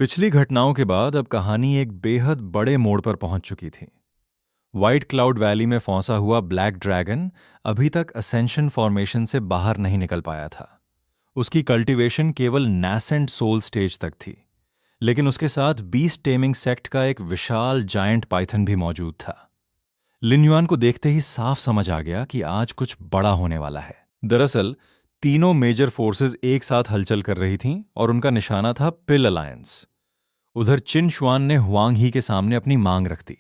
पिछली घटनाओं के बाद अब कहानी एक बेहद बड़े मोड़ पर पहुंच चुकी थी। व्हाइट क्लाउड वैली में फंसा हुआ ब्लैक ड्रैगन अभी तक असेंशन फॉर्मेशन से बाहर नहीं निकल पाया था। उसकी कल्टीवेशन केवल नैसेंट सोल स्टेज तक थी, लेकिन उसके साथ बीस्ट टेमिंग सेक्ट का एक विशाल जायंट पाइथन भी मौजूद था। लिन्युआन को देखते ही साफ समझ आ गया कि आज कुछ बड़ा होने वाला है। दरअसल तीनों मेजर फोर्सेस एक साथ हलचल कर रही थीं और उनका निशाना था पिल अलायंस। उधर चिन शुआन ने हुआंग ही के सामने अपनी मांग रख दी।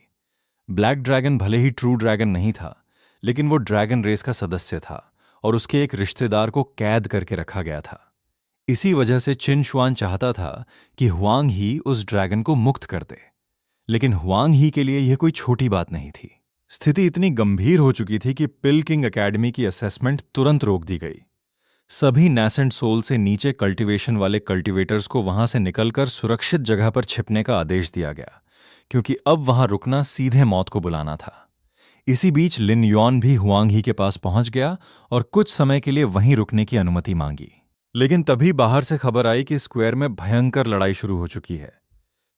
ब्लैक ड्रैगन भले ही ट्रू ड्रैगन नहीं था, लेकिन वो ड्रैगन रेस का सदस्य था और उसके एक रिश्तेदार को कैद करके रखा गया था। इसी वजह से चिन शुआन चाहता था कि हुआंग ही उस ड्रैगन को मुक्त कर दे, लेकिन हुआंग ही के लिए यह कोई छोटी बात नहीं थी। स्थिति इतनी गंभीर हो चुकी थी कि पिल किंग एकेडमी की असेसमेंट तुरंत रोक दी गई। सभी नैसेंट सोल से नीचे कल्टीवेशन वाले कल्टीवेटर्स को वहां से निकलकर सुरक्षित जगह पर छिपने का आदेश दिया गया, क्योंकि अब वहां रुकना सीधे मौत को बुलाना था। इसी बीच लिन युआन भी हुआंग ही के पास पहुंच गया और कुछ समय के लिए वहीं रुकने की अनुमति मांगी। लेकिन तभी बाहर से खबर आई कि स्क्वायर में भयंकर लड़ाई शुरू हो चुकी है।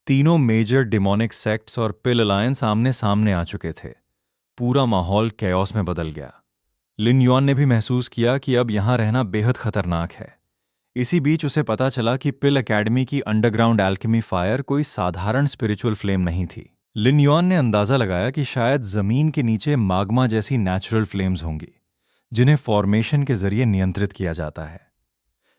तीनों मेजर डिमोनिक सेक्ट्स और पिल अलायंस आमने सामने आ चुके थे। पूरा माहौल कैओस में बदल गया। लिन युआन ने भी महसूस किया कि अब यहां रहना बेहद खतरनाक है। इसी बीच उसे पता चला कि पिल एकेडमी की अंडरग्राउंड एल्केमी फायर कोई साधारण स्पिरिचुअल फ्लेम नहीं थी। लिन युआन ने अंदाजा लगाया कि शायद जमीन के नीचे माग्मा जैसी नेचुरल फ्लेम्स होंगी, जिन्हें फॉर्मेशन के जरिए नियंत्रित किया जाता है।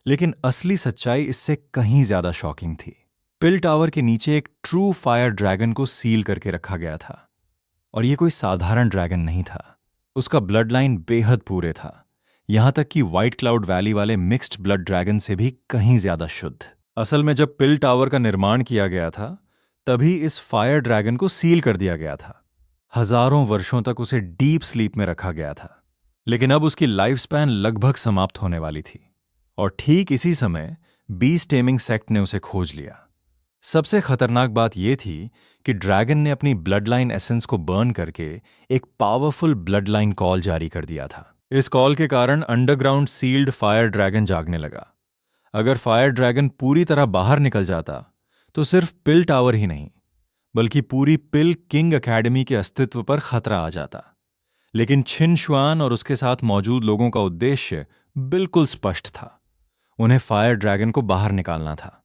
लेकिन असली सच्चाई इससे कहीं ज्यादा शॉकिंग थी। पिल टावर के नीचे एक ट्रू फायर ड्रैगन को सील करके रखा गया था, और यह कोई साधारण ड्रैगन नहीं था। उसका ब्लड लाइन बेहद पूरे था, यहां तक कि व्हाइट क्लाउड वैली वाले मिक्स्ड ब्लड ड्रैगन से भी कहीं ज्यादा शुद्ध। असल में जब पिल टावर का निर्माण किया गया था, तभी इस फायर ड्रैगन को सील कर दिया गया था। हजारों वर्षों तक उसे डीप स्लीप में रखा गया था, लेकिन अब उसकी लाइफ स्पैन लगभग समाप्त होने वाली थी। और ठीक इसी समय बीस्ट टेमिंग सेक्ट ने उसे खोज लिया। सबसे खतरनाक बात यह थी कि ड्रैगन ने अपनी ब्लड लाइन एसेंस को बर्न करके एक पावरफुल ब्लड लाइन कॉल जारी कर दिया था। इस कॉल के कारण अंडरग्राउंड सील्ड फायर ड्रैगन जागने लगा। अगर फायर ड्रैगन पूरी तरह बाहर निकल जाता तो सिर्फ पिल टावर ही नहीं, बल्कि पूरी पिल किंग एकेडमी के अस्तित्व पर खतरा आ जाता। लेकिन छिन शुआन और उसके साथ मौजूद लोगों का उद्देश्य बिल्कुल स्पष्ट था। उन्हें फायर ड्रैगन को बाहर निकालना था,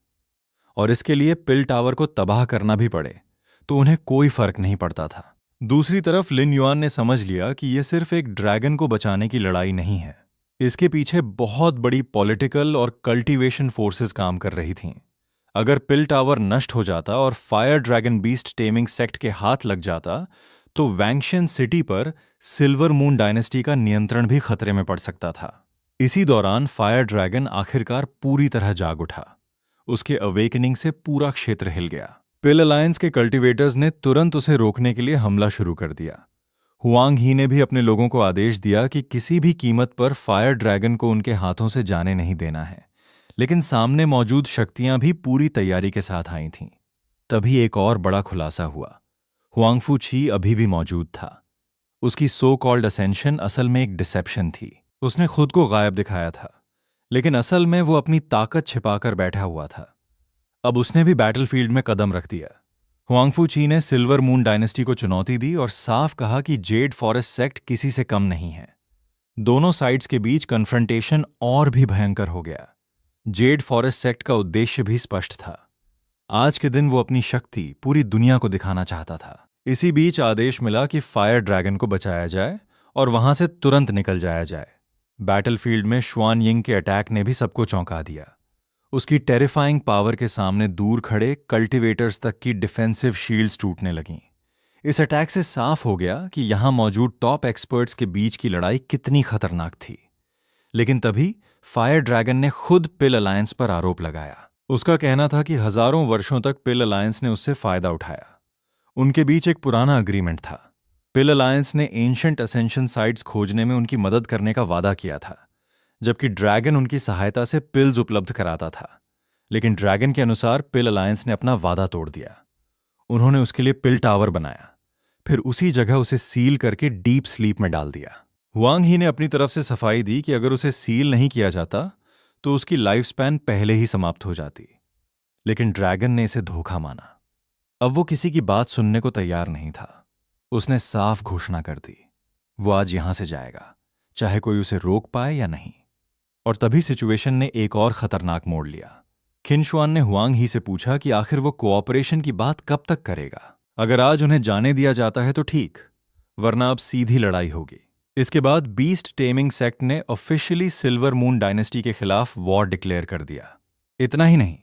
और इसके लिए पिल टावर को तबाह करना भी पड़े तो उन्हें कोई फर्क नहीं पड़ता था। दूसरी तरफ लिन युआन ने समझ लिया कि यह सिर्फ एक ड्रैगन को बचाने की लड़ाई नहीं है। इसके पीछे बहुत बड़ी पॉलिटिकल और कल्टीवेशन फोर्सेस काम कर रही थीं। अगर पिल टावर नष्ट हो जाता और fire dragon beast taming sect के हाथ लग जाता, तो वैंगशन सिटी पर सिल्वर मून डायनेस्टी का नियंत्रण भी खतरे में पड़ सकता था। इसी दौरान फायर ड्रैगन आखिरकार पूरी तरह जाग उठा। उसके अवेकनिंग से पूरा क्षेत्र हिल गया। पिल अलायंस के कल्टीवेटर्स ने तुरंत उसे रोकने के लिए हमला शुरू कर दिया। हुआंग ही ने भी अपने लोगों को आदेश दिया कि किसी भी कीमत पर फायर ड्रैगन को उनके हाथों से जाने नहीं देना है। लेकिन सामने मौजूद शक्तियां भी पूरी तैयारी के साथ आई थीं। तभी एक और बड़ा खुलासा हुआ। हुआंगफू छी अभी भी मौजूद था। उसकी सो कॉल्ड असेंशन असल में एक डिसेप्शन थी। उसने खुद को गायब दिखाया था, लेकिन असल में वो अपनी ताकत छिपाकर बैठा हुआ था। अब उसने भी बैटलफील्ड में कदम रख दिया। हुआंगफू ची ने सिल्वर मून डायनेस्टी को चुनौती दी और साफ कहा कि जेड फॉरेस्ट सेक्ट किसी से कम नहीं है। दोनों साइड्स के बीच कन्फ्रंटेशन और भी भयंकर हो गया। जेड फॉरेस्ट सेक्ट का उद्देश्य भी स्पष्ट था। आज के दिन वो अपनी शक्ति पूरी दुनिया को दिखाना चाहता था। इसी बीच आदेश मिला कि फायर ड्रैगन को बचाया जाए और वहां से तुरंत निकल जाया जाए। बैटलफील्ड में शुआन यिंग के अटैक ने भी सबको चौंका दिया। उसकी टेरिफाइंग पावर के सामने दूर खड़े कल्टीवेटर्स तक की डिफेंसिव शील्ड्स टूटने लगीं। इस अटैक से साफ हो गया कि यहां मौजूद टॉप एक्सपर्ट्स के बीच की लड़ाई कितनी खतरनाक थी। लेकिन तभी फायर ड्रैगन ने खुद पिल अलायंस पर आरोप लगाया। उसका कहना था कि हजारों वर्षों तक पिल अलायंस ने उससे फायदा उठाया। उनके बीच एक पुराना अग्रीमेंट था। पिल अलायंस ने एंशंट असेंशन साइट्स खोजने में उनकी मदद करने का वादा किया था, जबकि ड्रैगन उनकी सहायता से पिल्स उपलब्ध कराता था। लेकिन ड्रैगन के अनुसार पिल अलायंस ने अपना वादा तोड़ दिया। उन्होंने उसके लिए पिल टावर बनाया, फिर उसी जगह उसे सील करके डीप स्लीप में डाल दिया। हुआंग ही ने अपनी तरफ से सफाई दी कि अगर उसे सील नहीं किया जाता तो उसकी लाइफ स्पैन पहले ही समाप्त हो जाती। लेकिन ड्रैगन ने इसे धोखा माना। अब वो किसी की बात सुनने को तैयार नहीं था। उसने साफ घोषणा कर दी, वो आज यहां से जाएगा, चाहे कोई उसे रोक पाए या नहीं। और तभी सिचुएशन ने एक और खतरनाक मोड़ लिया। खिनशुआन ने हुआंग ही से पूछा कि आखिर वो कोऑपरेशन की बात कब तक करेगा। अगर आज उन्हें जाने दिया जाता है तो ठीक, वरना अब सीधी लड़ाई होगी। इसके बाद बीस्ट टेमिंग सेक्ट ने ऑफिशियली सिल्वर मून डायनेस्टी के खिलाफ वॉर डिक्लेयर कर दिया। इतना ही नहीं,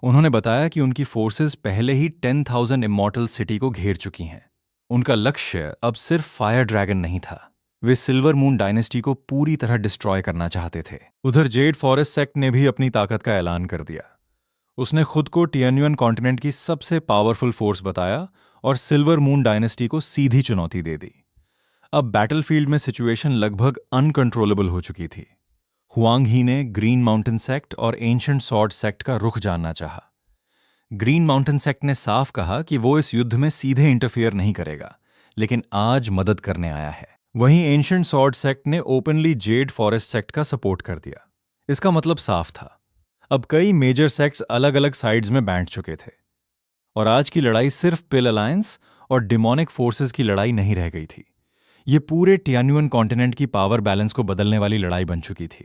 उन्होंने बताया कि उनकी फोर्सेस पहले ही 10,000 इमॉर्टल सिटी को घेर चुकी हैं। उनका लक्ष्य अब सिर्फ फायर ड्रैगन नहीं था, वे सिल्वर मून डायनेस्टी को पूरी तरह डिस्ट्रॉय करना चाहते थे। उधर जेड फॉरेस्ट सेक्ट ने भी अपनी ताकत का ऐलान कर दिया। उसने खुद को टियान्युन कॉन्टिनेंट की सबसे पावरफुल फोर्स बताया और सिल्वर मून डायनेस्टी को सीधी चुनौती दे दी। अब बैटलफील्ड में सिचुएशन लगभग अनकंट्रोलेबल हो चुकी थी। हुआंग ही ने ग्रीन माउंटेन सेक्ट और एंशिएंट सॉर्ड सेक्ट का रुख जानना चाहा। ग्रीन माउंटेन सेक्ट ने साफ कहा कि वो इस युद्ध में सीधे इंटरफियर नहीं करेगा, लेकिन आज मदद करने आया है। वहीं एंशिएंट सॉर्ड सेक्ट ने ओपनली जेड फॉरेस्ट सेक्ट का सपोर्ट कर दिया। इसका मतलब साफ था, अब कई मेजर सेक्ट्स अलग अलग साइड्स में बांट चुके थे और आज की लड़ाई सिर्फ पिल अलायंस और डिमोनिक फोर्सेस की लड़ाई नहीं रह गई थी। ये पूरे टियान्युन कॉन्टिनेंट की पावर बैलेंस को बदलने वाली लड़ाई बन चुकी थी।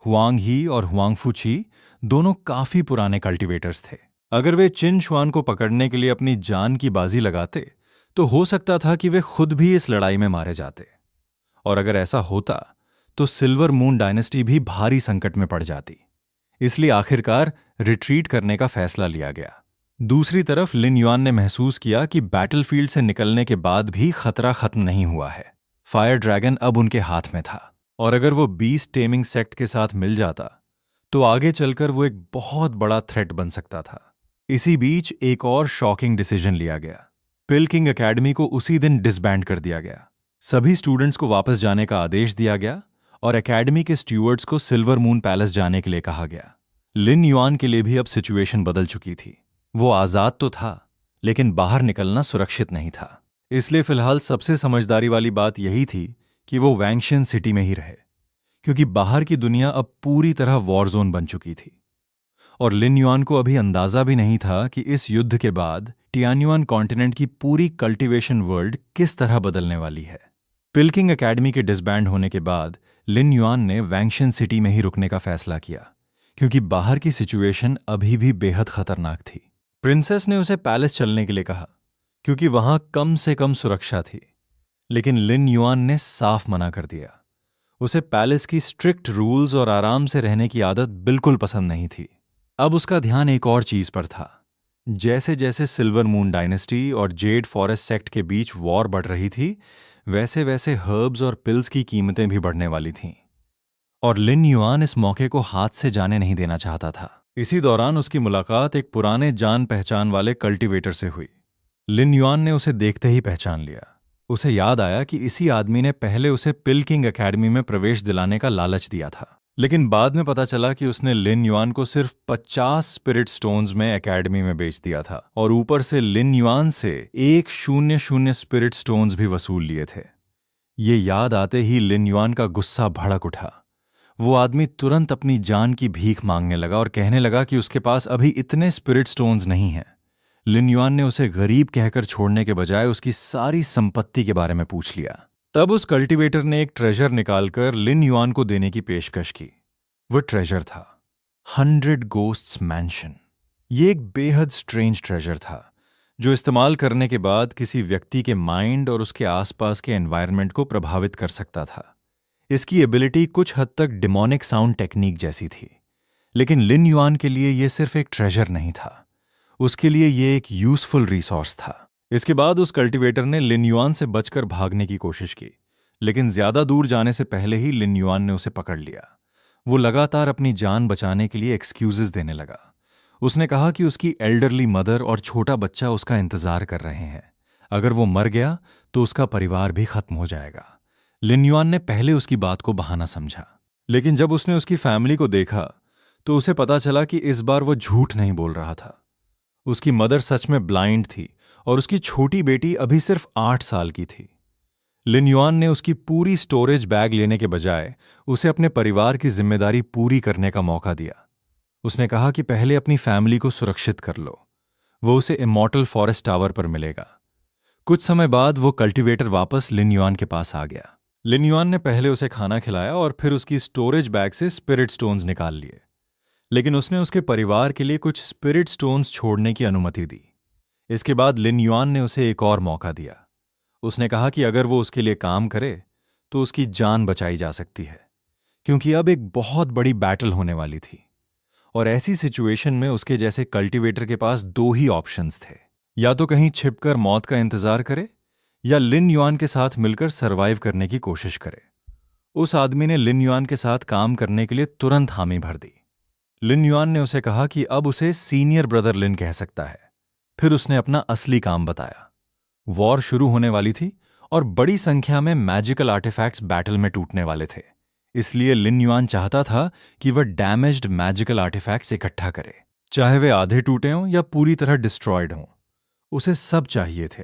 हुआंग ही और हुआंग फुची दोनों काफी पुराने कल्टीवेटर्स थे। अगर वे चिन शुआन को पकड़ने के लिए अपनी जान की बाजी लगाते तो हो सकता था कि वे खुद भी इस लड़ाई में मारे जाते। और अगर ऐसा होता तो सिल्वर मून डायनेस्टी भी भारी संकट में पड़ जाती। इसलिए आखिरकार रिट्रीट करने का फैसला लिया गया। दूसरी तरफ लिन युआन ने महसूस किया कि बैटलफील्ड से निकलने के बाद भी खतरा खत्म नहीं हुआ है। फायर ड्रैगन अब उनके हाथ में था और अगर वो बीस्ट टेमिंग सेक्ट के साथ मिल जाता तो आगे चलकर वो एक बहुत बड़ा थ्रेट बन सकता था। इसी बीच एक और शॉकिंग डिसीजन लिया गया। पिल किंग एकेडमी को उसी दिन डिसबैंड कर दिया गया। सभी स्टूडेंट्स को वापस जाने का आदेश दिया गया और एकेडमी के स्टूवर्ड्स को सिल्वर मून पैलेस जाने के लिए कहा गया। लिन युआन के लिए भी अब सिचुएशन बदल चुकी थी। वो आजाद तो था, लेकिन बाहर निकलना सुरक्षित नहीं था। इसलिए फिलहाल सबसे समझदारी वाली बात यही थी कि वो वैंगशियन सिटी में ही रहे, क्योंकि बाहर की दुनिया अब पूरी तरह वॉर जोन बन चुकी थी। और लिन युआन को अभी अंदाजा भी नहीं था कि इस युद्ध के बाद टियान्युन कॉन्टिनेंट की पूरी कल्टीवेशन वर्ल्ड किस तरह बदलने वाली है। पिलकिंग एकेडमी के डिसबैंड होने के बाद लिन युआन ने वैंगशियन सिटी में ही रुकने का फैसला किया, क्योंकि बाहर की सिचुएशन अभी भी बेहद खतरनाक थी। प्रिंसेस ने उसे पैलेस चलने के लिए कहा, क्योंकि वहां कम से कम सुरक्षा थी, लेकिन लिन युआन ने साफ मना कर दिया। उसे पैलेस की स्ट्रिक्ट रूल्स और आराम से रहने की आदत बिल्कुल पसंद नहीं थी। अब उसका ध्यान एक और चीज पर था। जैसे जैसे सिल्वर मून डायनेस्टी और जेड फॉरेस्ट सेक्ट के बीच वॉर बढ़ रही थी, वैसे वैसे हर्ब्स और पिल्स की कीमतें भी बढ़ने वाली थीं। और लिन युआन इस मौके को हाथ से जाने नहीं देना चाहता था। इसी दौरान उसकी मुलाकात एक पुराने जान पहचान वाले कल्टीवेटर से हुई। लिन युआन ने उसे देखते ही पहचान लिया। उसे याद आया कि इसी आदमी ने पहले उसे पिल किंग एकेडमी में प्रवेश दिलाने का लालच दिया था, लेकिन बाद में पता चला कि उसने लिन युआन को सिर्फ 50 स्पिरिट स्टोन्स में एकेडमी में बेच दिया था और ऊपर से लिन युआन से 100 स्पिरिट स्टोन्स भी वसूल लिए थे। ये याद आते ही लिन युआन का गुस्सा भड़क उठा। वो आदमी तुरंत अपनी जान की भीख मांगने लगा और कहने लगा कि उसके पास अभी इतने स्पिरिट स्टोन्स नहीं हैं। लिन युआन ने उसे गरीब कहकर छोड़ने के बजाय उसकी सारी संपत्ति के बारे में पूछ लिया। तब उस कल्टीवेटर ने एक ट्रेजर निकालकर लिन युआन को देने की पेशकश की। वो ट्रेजर था 100 गोस्ट्स मैंशन। ये एक बेहद स्ट्रेंज ट्रेजर था जो इस्तेमाल करने के बाद किसी व्यक्ति के माइंड और उसके आसपास के एनवायरनमेंट को प्रभावित कर सकता था। इसकी एबिलिटी कुछ हद तक डिमोनिक साउंड टेक्निक जैसी थी, लेकिन लिन युआन के लिए यह सिर्फ एक ट्रेजर नहीं था, उसके लिए यह एक यूजफुल रिसोर्स था। इसके बाद उस कल्टीवेटर ने लिन युआन से बचकर भागने की कोशिश की, लेकिन ज्यादा दूर जाने से पहले ही लिन युआन ने उसे पकड़ लिया। वो लगातार अपनी जान बचाने के लिए एक्सक्यूजेस देने लगा। उसने कहा कि उसकी एल्डरली मदर और छोटा बच्चा उसका इंतजार कर रहे हैं। अगर वो मर गया तो उसका परिवार भी खत्म हो जाएगा। लिन युआन ने पहले उसकी बात को बहाना समझा, लेकिन जब उसने उसकी फैमिली को देखा तो उसे पता चला कि इस बार वो झूठ नहीं बोल रहा था। उसकी मदर सच में ब्लाइंड थी और उसकी छोटी बेटी अभी सिर्फ 8 साल की थी। लिन युआन ने उसकी पूरी स्टोरेज बैग लेने के बजाय उसे अपने परिवार की जिम्मेदारी पूरी करने का मौका दिया। उसने कहा कि पहले अपनी फैमिली को सुरक्षित कर लो, वो उसे इमॉर्टल फॉरेस्ट टावर पर मिलेगा। कुछ समय बाद वो कल्टीवेटर वापस लिन युआन के पास आ गया। लिन युआन ने पहले उसे खाना खिलाया और फिर उसकी स्टोरेज बैग से स्पिरिट स्टोन्स निकाल लिए, लेकिन उसने उसके परिवार के लिए कुछ स्पिरिट स्टोन्स छोड़ने की अनुमति दी। इसके बाद लिन युआन ने उसे एक और मौका दिया। उसने कहा कि अगर वो उसके लिए काम करे तो उसकी जान बचाई जा सकती है, क्योंकि अब एक बहुत बड़ी बैटल होने वाली थी। और ऐसी सिचुएशन में उसके जैसे कल्टीवेटर के पास दो ही ऑप्शंस थे, या तो कहीं छिपकर मौत का इंतजार करे या लिन युआन के साथ मिलकर सरवाइव करने की कोशिश करे। उस आदमी ने लिन युआन के साथ काम करने के लिए तुरंत हामी भर दी। लिन युआन ने उसे कहा कि अब उसे सीनियर ब्रदर लिन कह सकता है। फिर उसने अपना असली काम बताया। वॉर शुरू होने वाली थी और बड़ी संख्या में मैजिकल आर्टिफैक्ट्स बैटल में टूटने वाले थे। इसलिए लिन युआन चाहता था कि वह डैमेज्ड मैजिकल आर्टिफैक्ट्स इकट्ठा करे, चाहे वे आधे टूटे हों या पूरी तरह डिस्ट्रॉयड हों। उसे सब चाहिए थे।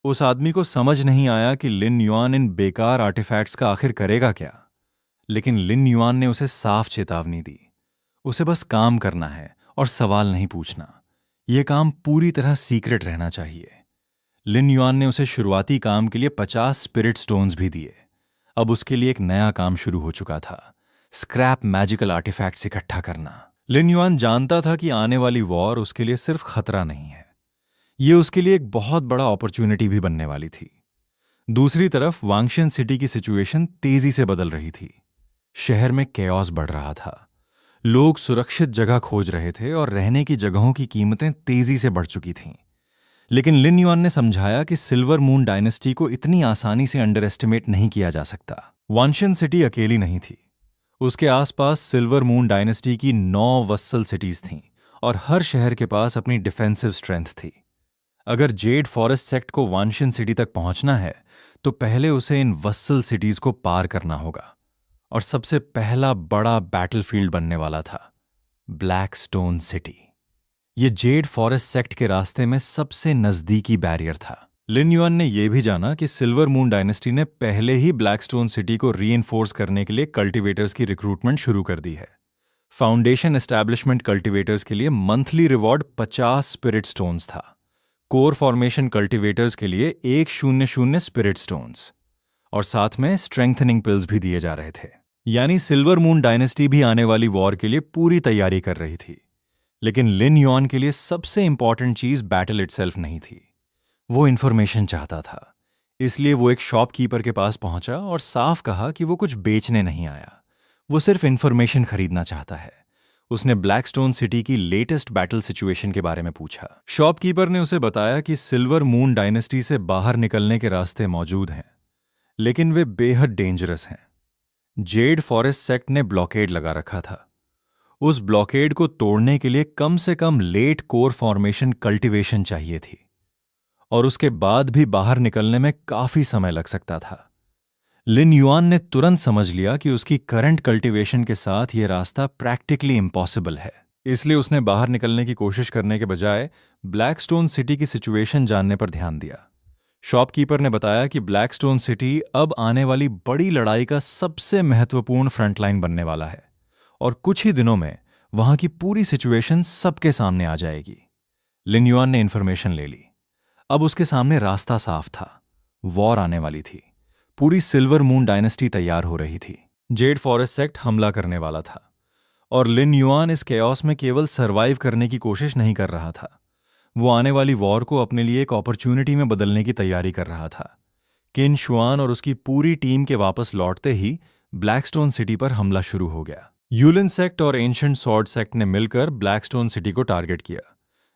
उस आदमी को समझ नहीं आया कि लिन युआन इन बेकार आर्टिफैक्ट्स का आखिर करेगा क्या, लेकिन लिन युआन ने उसे साफ चेतावनी दी। उसे बस काम करना है और सवाल नहीं पूछना। यह काम पूरी तरह सीक्रेट रहना चाहिए। लिन युआन ने उसे शुरुआती काम के लिए 50 स्पिरिट स्टोन्स भी दिए। अब उसके लिए एक नया काम शुरू हो चुका था, स्क्रैप मैजिकल आर्टिफैक्ट्स इकट्ठा करना। लिन युआन जानता था कि आने वाली वॉर उसके लिए सिर्फ खतरा नहीं है, ये उसके लिए एक बहुत बड़ा अपॉर्चुनिटी भी बनने वाली थी। दूसरी तरफ वांगशन सिटी की सिचुएशन तेजी से बदल रही थी। शहर में केओस बढ़ रहा था। लोग सुरक्षित जगह खोज रहे थे और रहने की जगहों की कीमतें तेजी से बढ़ चुकी थीं। लेकिन लिन युआन ने समझाया कि सिल्वर मून डायनेस्टी को इतनी आसानी से अंडर एस्टिमेट नहीं किया जा सकता। वांशन सिटी अकेली नहीं थी। उसके आसपास सिल्वर मून डायनेस्टी की 9 वस्सल सिटीज थीं और हर शहर के पास अपनी डिफेंसिव स्ट्रेंथ थी। अगर जेड फॉरेस्ट सेक्ट को वांशन सिटी तक पहुंचना है तो पहले उसे इन वस्सल सिटीज को पार करना होगा। और सबसे पहला बड़ा बैटलफील्ड बनने वाला था ब्लैक स्टोन सिटी। ये जेड फॉरेस्ट सेक्ट के रास्ते में सबसे नजदीकी बैरियर था। लिन युआन ने यह भी जाना कि सिल्वर मून डायनेस्टी ने पहले ही ब्लैकस्टोन सिटी को रीइंफोर्स करने के लिए कल्टीवेटर्स की रिक्रूटमेंट शुरू कर दी है। फाउंडेशन एस्टैब्लिशमेंट कल्टीवेटर्स के लिए मंथली रिवॉर्ड 50 स्पिरिट स्टोन्स था। कोर फॉर्मेशन कल्टीवेटर्स के लिए 100 स्पिरिट स्टोन्स और साथ में स्ट्रेंथनिंग पिल्स भी दिए जा रहे थे। यानी सिल्वर मून डायनेस्टी भी आने वाली वॉर के लिए पूरी तैयारी कर रही थी। लेकिन लिन युआन के लिए सबसे इंपॉर्टेंट चीज बैटल इटसेल्फ नहीं थी, वो इंफॉर्मेशन चाहता था। इसलिए वो एक शॉपकीपर के पास पहुंचा और साफ कहा कि वो कुछ बेचने नहीं आया, वो सिर्फ इंफॉर्मेशन खरीदना चाहता है। उसने ब्लैकस्टोन सिटी की लेटेस्ट बैटल सिचुएशन के बारे में पूछा। शॉपकीपर ने उसे बताया कि सिल्वर मून डायनेस्टी से बाहर निकलने के रास्ते मौजूद हैं, लेकिन वे बेहद डेंजरस हैं। जेड फॉरेस्ट सेक्ट ने ब्लॉकेड लगा रखा था। उस ब्लॉकेड को तोड़ने के लिए कम से कम लेट कोर फॉर्मेशन कल्टीवेशन चाहिए थी और उसके बाद भी बाहर निकलने में काफी समय लग सकता था। लिन युआन ने तुरंत समझ लिया कि उसकी करंट कल्टीवेशन के साथ यह रास्ता प्रैक्टिकली इम्पॉसिबल है। इसलिए उसने बाहर निकलने की कोशिश करने के बजाय ब्लैकस्टोन सिटी की सिचुएशन जानने पर ध्यान दिया। शॉपकीपर ने बताया कि ब्लैकस्टोन सिटी अब आने वाली बड़ी लड़ाई का सबसे महत्वपूर्ण फ्रंटलाइन बनने वाला है और कुछ ही दिनों में वहां की पूरी सिचुएशन सबके सामने आ जाएगी। लिन युआन ने इंफॉर्मेशन ले ली। अब उसके सामने रास्ता साफ था। वॉर आने वाली थी। पूरी सिल्वर मून डायनेस्टी तैयार हो रही थी। जेड फॉरेस्ट सेक्ट हमला करने वाला था और लिन युआन इस केओस में केवल सरवाइव करने की कोशिश नहीं कर रहा था, वो आने वाली वॉर को अपने लिए एक अपॉर्चुनिटी में बदलने की तैयारी कर रहा था। किन शुआन और उसकी पूरी टीम के वापस लौटते ही ब्लैकस्टोन सिटी पर हमला शुरू हो गया। यूलिन सेक्ट और एंशिएंट सॉर्ड सेक्ट ने मिलकर ब्लैकस्टोन सिटी को टारगेट किया,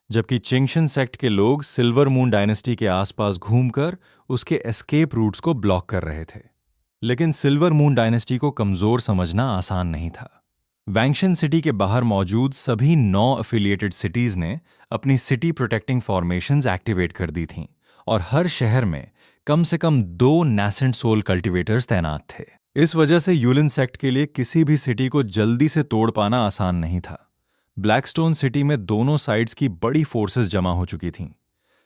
जबकि चिंगशन सेक्ट के लोग सिल्वर मून डायनेस्टी के आसपास घूमकर उसके एस्केप रूट्स को ब्लॉक कर रहे थे। लेकिन सिल्वर मून डायनेस्टी को कमजोर समझना आसान नहीं था। वैंगशन सिटी के बाहर मौजूद सभी 9 एफिलिएटेड सिटीज ने अपनी सिटी प्रोटेक्टिंग फॉर्मेशंस एक्टिवेट कर दी थीं और हर शहर में कम से कम 2 नैसेंट सोल कल्टीवेटर्स तैनात थे। इस वजह से यूलिन सेक्ट के लिए किसी भी सिटी को जल्दी से तोड़ पाना आसान नहीं था। ब्लैकस्टोन सिटी में दोनों साइड्स की बड़ी फोर्सेस जमा हो चुकी थीं।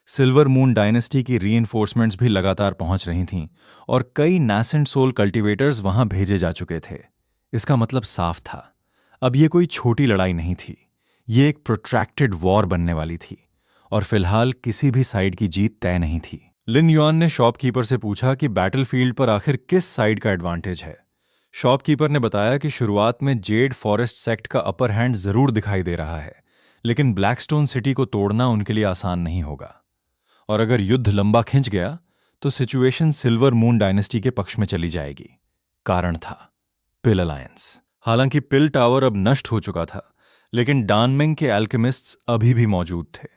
सिल्वर मून डायनेस्टी की रीइंफोर्समेंट्स भी लगातार पहुंच रही थीं और कई नैसेंट सोल कल्टीवेटर्स वहां भेजे जा चुके थे। इसका मतलब साफ था, अब ये कोई छोटी लड़ाई नहीं थी, ये एक प्रोट्रैक्टेड वॉर बनने वाली थी, और फिलहाल किसी भी साइड की जीत तय नहीं थी। लिन युआन ने शॉपकीपर से पूछा कि बैटलफील्ड पर आखिर किस साइड का एडवांटेज है। शॉपकीपर ने बताया कि शुरुआत में जेड फॉरेस्ट सेक्ट का अपर हैंड जरूर दिखाई दे रहा है, लेकिन ब्लैकस्टोन सिटी को तोड़ना उनके लिए आसान नहीं होगा, और अगर युद्ध लंबा खिंच गया तो सिचुएशन सिल्वर मून डायनेस्टी के पक्ष में चली जाएगी। कारण था पिल अलायंस। हालांकि पिल टावर अब नष्ट हो चुका था, लेकिन डानमेंग के एल्केमिस्ट्स अभी भी मौजूद थे,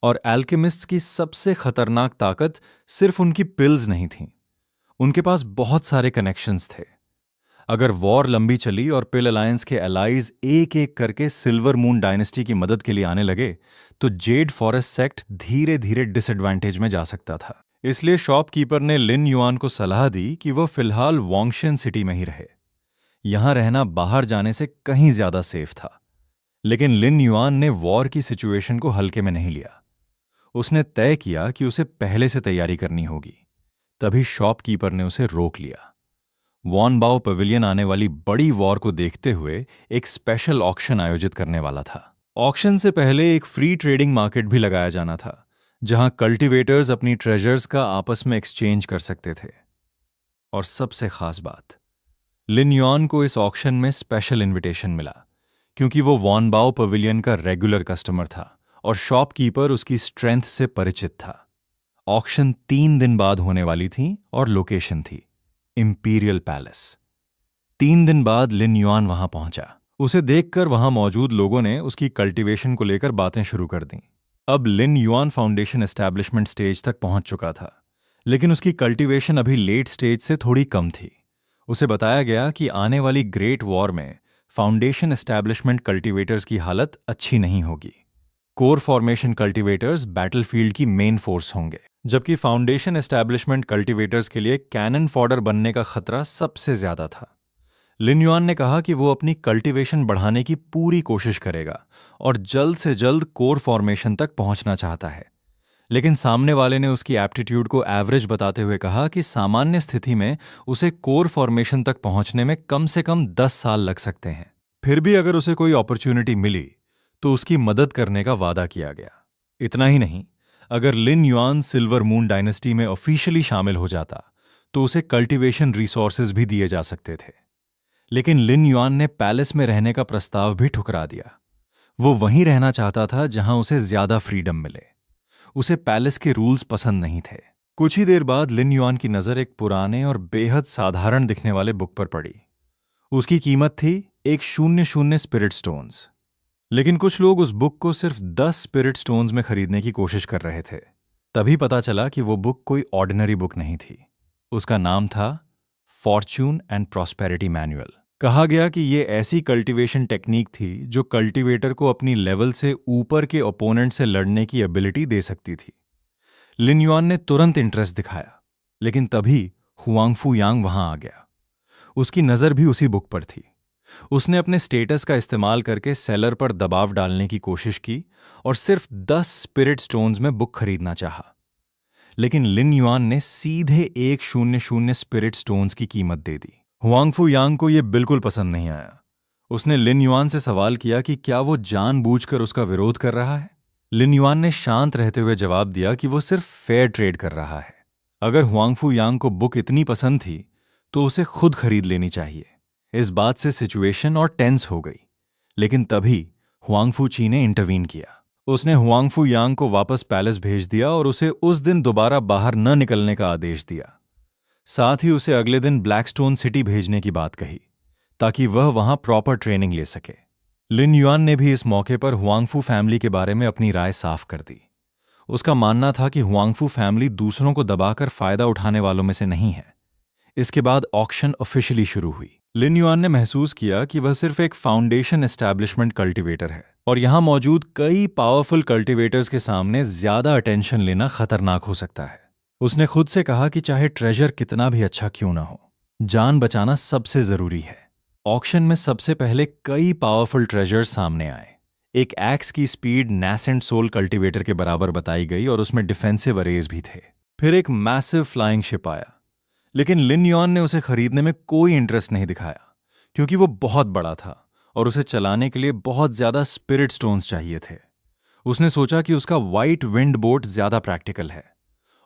और एल्केमिस्ट्स की सबसे खतरनाक ताकत सिर्फ उनकी पिल्स नहीं थीं, उनके पास बहुत सारे कनेक्शंस थे। अगर वॉर लंबी चली और पिल अलायंस के एलाइज एक एक करके सिल्वर मून डायनेस्टी की मदद के लिए आने लगे, तो जेड फॉरेस्ट सेक्ट धीरे धीरे डिसएडवांटेज में जा सकता था। इसलिए शॉपकीपर ने लिन युआन को सलाह दी कि वह फिलहाल वोंगशियन सिटी में ही रहे। यहां रहना बाहर जाने से कहीं ज्यादा सेफ था। लेकिन लिन युआन ने वॉर की सिचुएशन को हल्के में नहीं लिया। उसने तय किया कि उसे पहले से तैयारी करनी होगी। तभी शॉपकीपर ने उसे रोक लिया। वॉन बाओ पवेलियन आने वाली बड़ी वॉर को देखते हुए एक स्पेशल ऑक्शन आयोजित करने वाला था। ऑक्शन से पहले एक फ्री ट्रेडिंग मार्केट भी लगाया जाना था, जहां कल्टीवेटर्स अपनी ट्रेजर्स का आपस में एक्सचेंज कर सकते थे। और सबसे खास बात, लिन युआन को इस ऑक्शन में स्पेशल इनविटेशन मिला, क्योंकि वो वॉन बाओ पवेलियन का रेगुलर कस्टमर था और शॉपकीपर उसकी स्ट्रेंथ से परिचित था। ऑक्शन 3 दिन बाद होने वाली थी और लोकेशन थी इंपीरियल पैलेस। 3 दिन बाद लिन युआन वहां पहुंचा। उसे देखकर वहां मौजूद लोगों ने उसकी कल्टीवेशन को लेकर बातें शुरू कर दीं। अब लिन युआन फाउंडेशन एस्टैब्लिशमेंट स्टेज तक पहुंच चुका था, लेकिन उसकी कल्टीवेशन अभी लेट स्टेज से थोड़ी कम थी। उसे बताया गया कि आने वाली ग्रेट वॉर में फाउंडेशन एस्टैब्लिशमेंट कल्टीवेटर्स की हालत अच्छी नहीं होगी। कोर फॉर्मेशन कल्टीवेटर्स बैटलफील्ड की मेन फोर्स होंगे, जबकि फाउंडेशन एस्टैब्लिशमेंट कल्टीवेटर्स के लिए कैनन फॉडर बनने का खतरा सबसे ज्यादा था। लिन युआन ने कहा कि वो अपनी कल्टीवेशन बढ़ाने की पूरी कोशिश करेगा और जल्द से जल्द कोर फॉर्मेशन तक पहुंचना चाहता है। लेकिन सामने वाले ने उसकी एप्टीट्यूड को एवरेज बताते हुए कहा कि सामान्य स्थिति में उसे कोर फॉर्मेशन तक पहुंचने में कम से कम 10 साल लग सकते हैं। फिर भी अगर उसे कोई अपॉर्चुनिटी मिली तो उसकी मदद करने का वादा किया गया। इतना ही नहीं, अगर लिन युआन सिल्वर मून डायनेस्टी में ऑफिशियली शामिल हो जाता तो उसे कल्टीवेशन रिसोर्सेज भी दिए जा सकते थे। लेकिन लिन युआन ने पैलेस में रहने का प्रस्ताव भी ठुकरा दिया। वो वहीं रहना चाहता था जहां उसे ज्यादा फ्रीडम मिले। उसे पैलेस के रूल्स पसंद नहीं थे। कुछ ही देर बाद लिन युआन की नजर एक पुराने और बेहद साधारण दिखने वाले बुक पर पड़ी। उसकी कीमत थी एक 0-0 स्पिरिट स्टोन्स। लेकिन कुछ लोग उस बुक को सिर्फ 10 स्पिरिट स्टोन्स में खरीदने की कोशिश कर रहे थे। तभी पता चला कि वो बुक कोई ऑर्डिनरी बुक नहीं थी। उसका नाम था फॉर्च्यून एंड प्रॉस्पेरिटी मैनुअल। कहा गया कि ये ऐसी कल्टीवेशन टेक्निक थी जो कल्टीवेटर को अपनी लेवल से ऊपर के ओपोनेंट से लड़ने की एबिलिटी दे सकती थी। लिन युआन ने तुरंत इंटरेस्ट दिखाया, लेकिन तभी हुआंगफू यांग वहां आ गया। उसकी नजर भी उसी बुक पर थी। उसने अपने स्टेटस का इस्तेमाल करके सेलर पर दबाव डालने की कोशिश की और सिर्फ 10 स्पिरिट स्टोन्स में बुक खरीदना चाहा। लेकिन लिन युआन ने सीधे 1-0 स्पिरिट स्टोन्स की कीमत दे दी। हुआंगफू यांग को यह बिल्कुल पसंद नहीं आया। उसने लिन युआन से सवाल किया कि क्या वो जानबूझकर उसका विरोध कर रहा है। लिन युआन ने शांत रहते हुए जवाब दिया कि वो सिर्फ फेयर ट्रेड कर रहा है। अगर हुआंगफू यांग को बुक इतनी पसंद थी तो उसे खुद खरीद लेनी चाहिए। इस बात से सिचुएशन और टेंस हो गई। लेकिन तभी हुआंगफू ची ने इंटरवीन किया। उसने हुआंगफू यांग को वापस पैलेस भेज दिया और उसे उस दिन दोबारा बाहर न निकलने का आदेश दिया। साथ ही उसे अगले दिन ब्लैकस्टोन सिटी भेजने की बात कही, ताकि वह वहां प्रॉपर ट्रेनिंग ले सके। लिन युआन ने भी इस मौके पर हुआंगफू फैमिली के बारे में अपनी राय साफ कर दी। उसका मानना था कि हुआंगफू फैमिली दूसरों को दबाकर फायदा उठाने वालों में से नहीं है। इसके बाद ऑक्शन ऑफिशियली शुरू हुई। लिन युआन ने महसूस किया कि वह सिर्फ एक फाउंडेशन एस्टैब्लिशमेंट कल्टीवेटर है और यहां मौजूद कई पावरफुल कल्टीवेटर्स के सामने ज्यादा अटेंशन लेना खतरनाक हो सकता है। उसने खुद से कहा कि चाहे ट्रेजर कितना भी अच्छा क्यों ना हो, जान बचाना सबसे जरूरी है। ऑक्शन में सबसे पहले कई पावरफुल ट्रेजर्स सामने आए। एक एक्स की स्पीड नैसेंट सोल कल्टीवेटर के बराबर बताई गई और उसमें डिफेंसिव अरेज भी थे। फिर एक मैसिव फ्लाइंग शिप आया, लेकिन लिन युआन ने उसे खरीदने में कोई इंटरेस्ट नहीं दिखाया, क्योंकि वो बहुत बड़ा था और उसे चलाने के लिए बहुत ज्यादा स्पिरिट स्टोन्स चाहिए थे। उसने सोचा कि उसका व्हाइट विंड बोट ज्यादा प्रैक्टिकल है।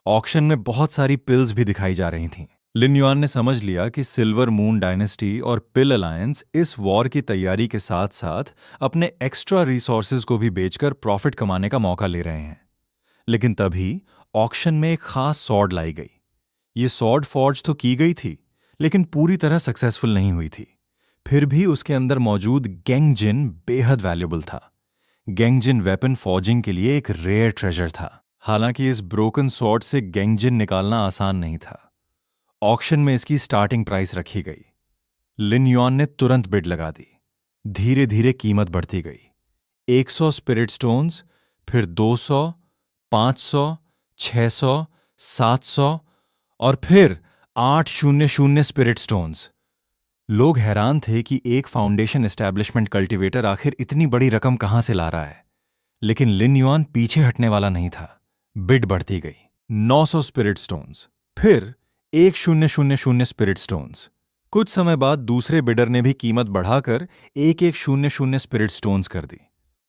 ऑक्शन में बहुत सारी पिल्स भी दिखाई जा रही थीं। लिन युआन ने समझ लिया कि सिल्वर मून डायनेस्टी और पिल अलायंस इस वॉर की तैयारी के साथ साथ अपने एक्स्ट्रा रिसोर्सेज को भी बेचकर प्रॉफिट कमाने का मौका ले रहे हैं। लेकिन तभी ऑक्शन में एक खास सॉर्ड लाई गई। ये सॉर्ड फॉर्ज तो की गई थी, लेकिन पूरी तरह सक्सेसफुल नहीं हुई थी। फिर भी उसके अंदर मौजूद गेंगजिन बेहद वैल्यूबल था। गेंगजिन वेपन फॉर्जिंग के लिए एक रेयर ट्रेजर था। हालांकि इस ब्रोकन सॉर्ड से गेंगजिन निकालना आसान नहीं था। ऑक्शन में इसकी स्टार्टिंग प्राइस रखी गई। लिन युआन ने तुरंत बिड लगा दी। धीरे धीरे कीमत बढ़ती गई। 100 स्पिरिट स्टोन्स, फिर 200, 500, 600, 700 और फिर 800 स्पिरिट स्टोन्स। लोग हैरान थे कि एक फाउंडेशन एस्टैब्लिशमेंट कल्टीवेटर आखिर इतनी बड़ी रकम कहां से ला रहा है। लेकिन लिन युआन पीछे हटने वाला नहीं था। बिड बढ़ती गई। 900 स्पिरिट स्टोन्स, फिर 1000 स्पिरिट स्टोन्स। कुछ समय बाद दूसरे बिडर ने भी कीमत बढ़ाकर 1100 स्पिरिट स्टोन्स कर दी।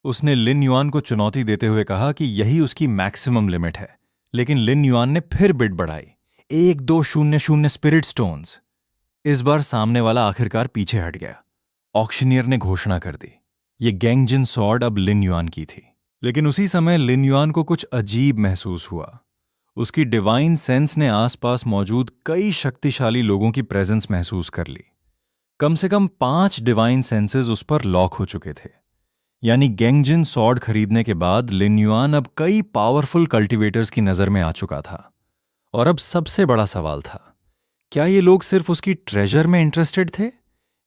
उसने लिन युआन को चुनौती देते हुए कहा कि यही उसकी मैक्सिमम लिमिट है। लेकिन लिन युआन ने फिर बिड बढ़ाई, 1200 स्पिरिट स्टोन्स। इस बार सामने वाला आखिरकार पीछे हट गया। ऑक्शनियर ने घोषणा कर दी, ये गेंगजिन सॉर्ड अब लिन युआन की थी। लेकिन उसी समय लिन युआन को कुछ अजीब महसूस हुआ। उसकी डिवाइन सेंस ने आसपास मौजूद कई शक्तिशाली लोगों की प्रेजेंस महसूस कर ली। कम से कम 5 डिवाइन सेंसेस उस पर लॉक हो चुके थे। यानी गेंगजिन सॉर्ड खरीदने के बाद लिन युआन अब कई पावरफुल कल्टीवेटर्स की नजर में आ चुका था। और अब सबसे बड़ा सवाल था, क्या ये लोग सिर्फ उसकी ट्रेजर में इंटरेस्टेड थे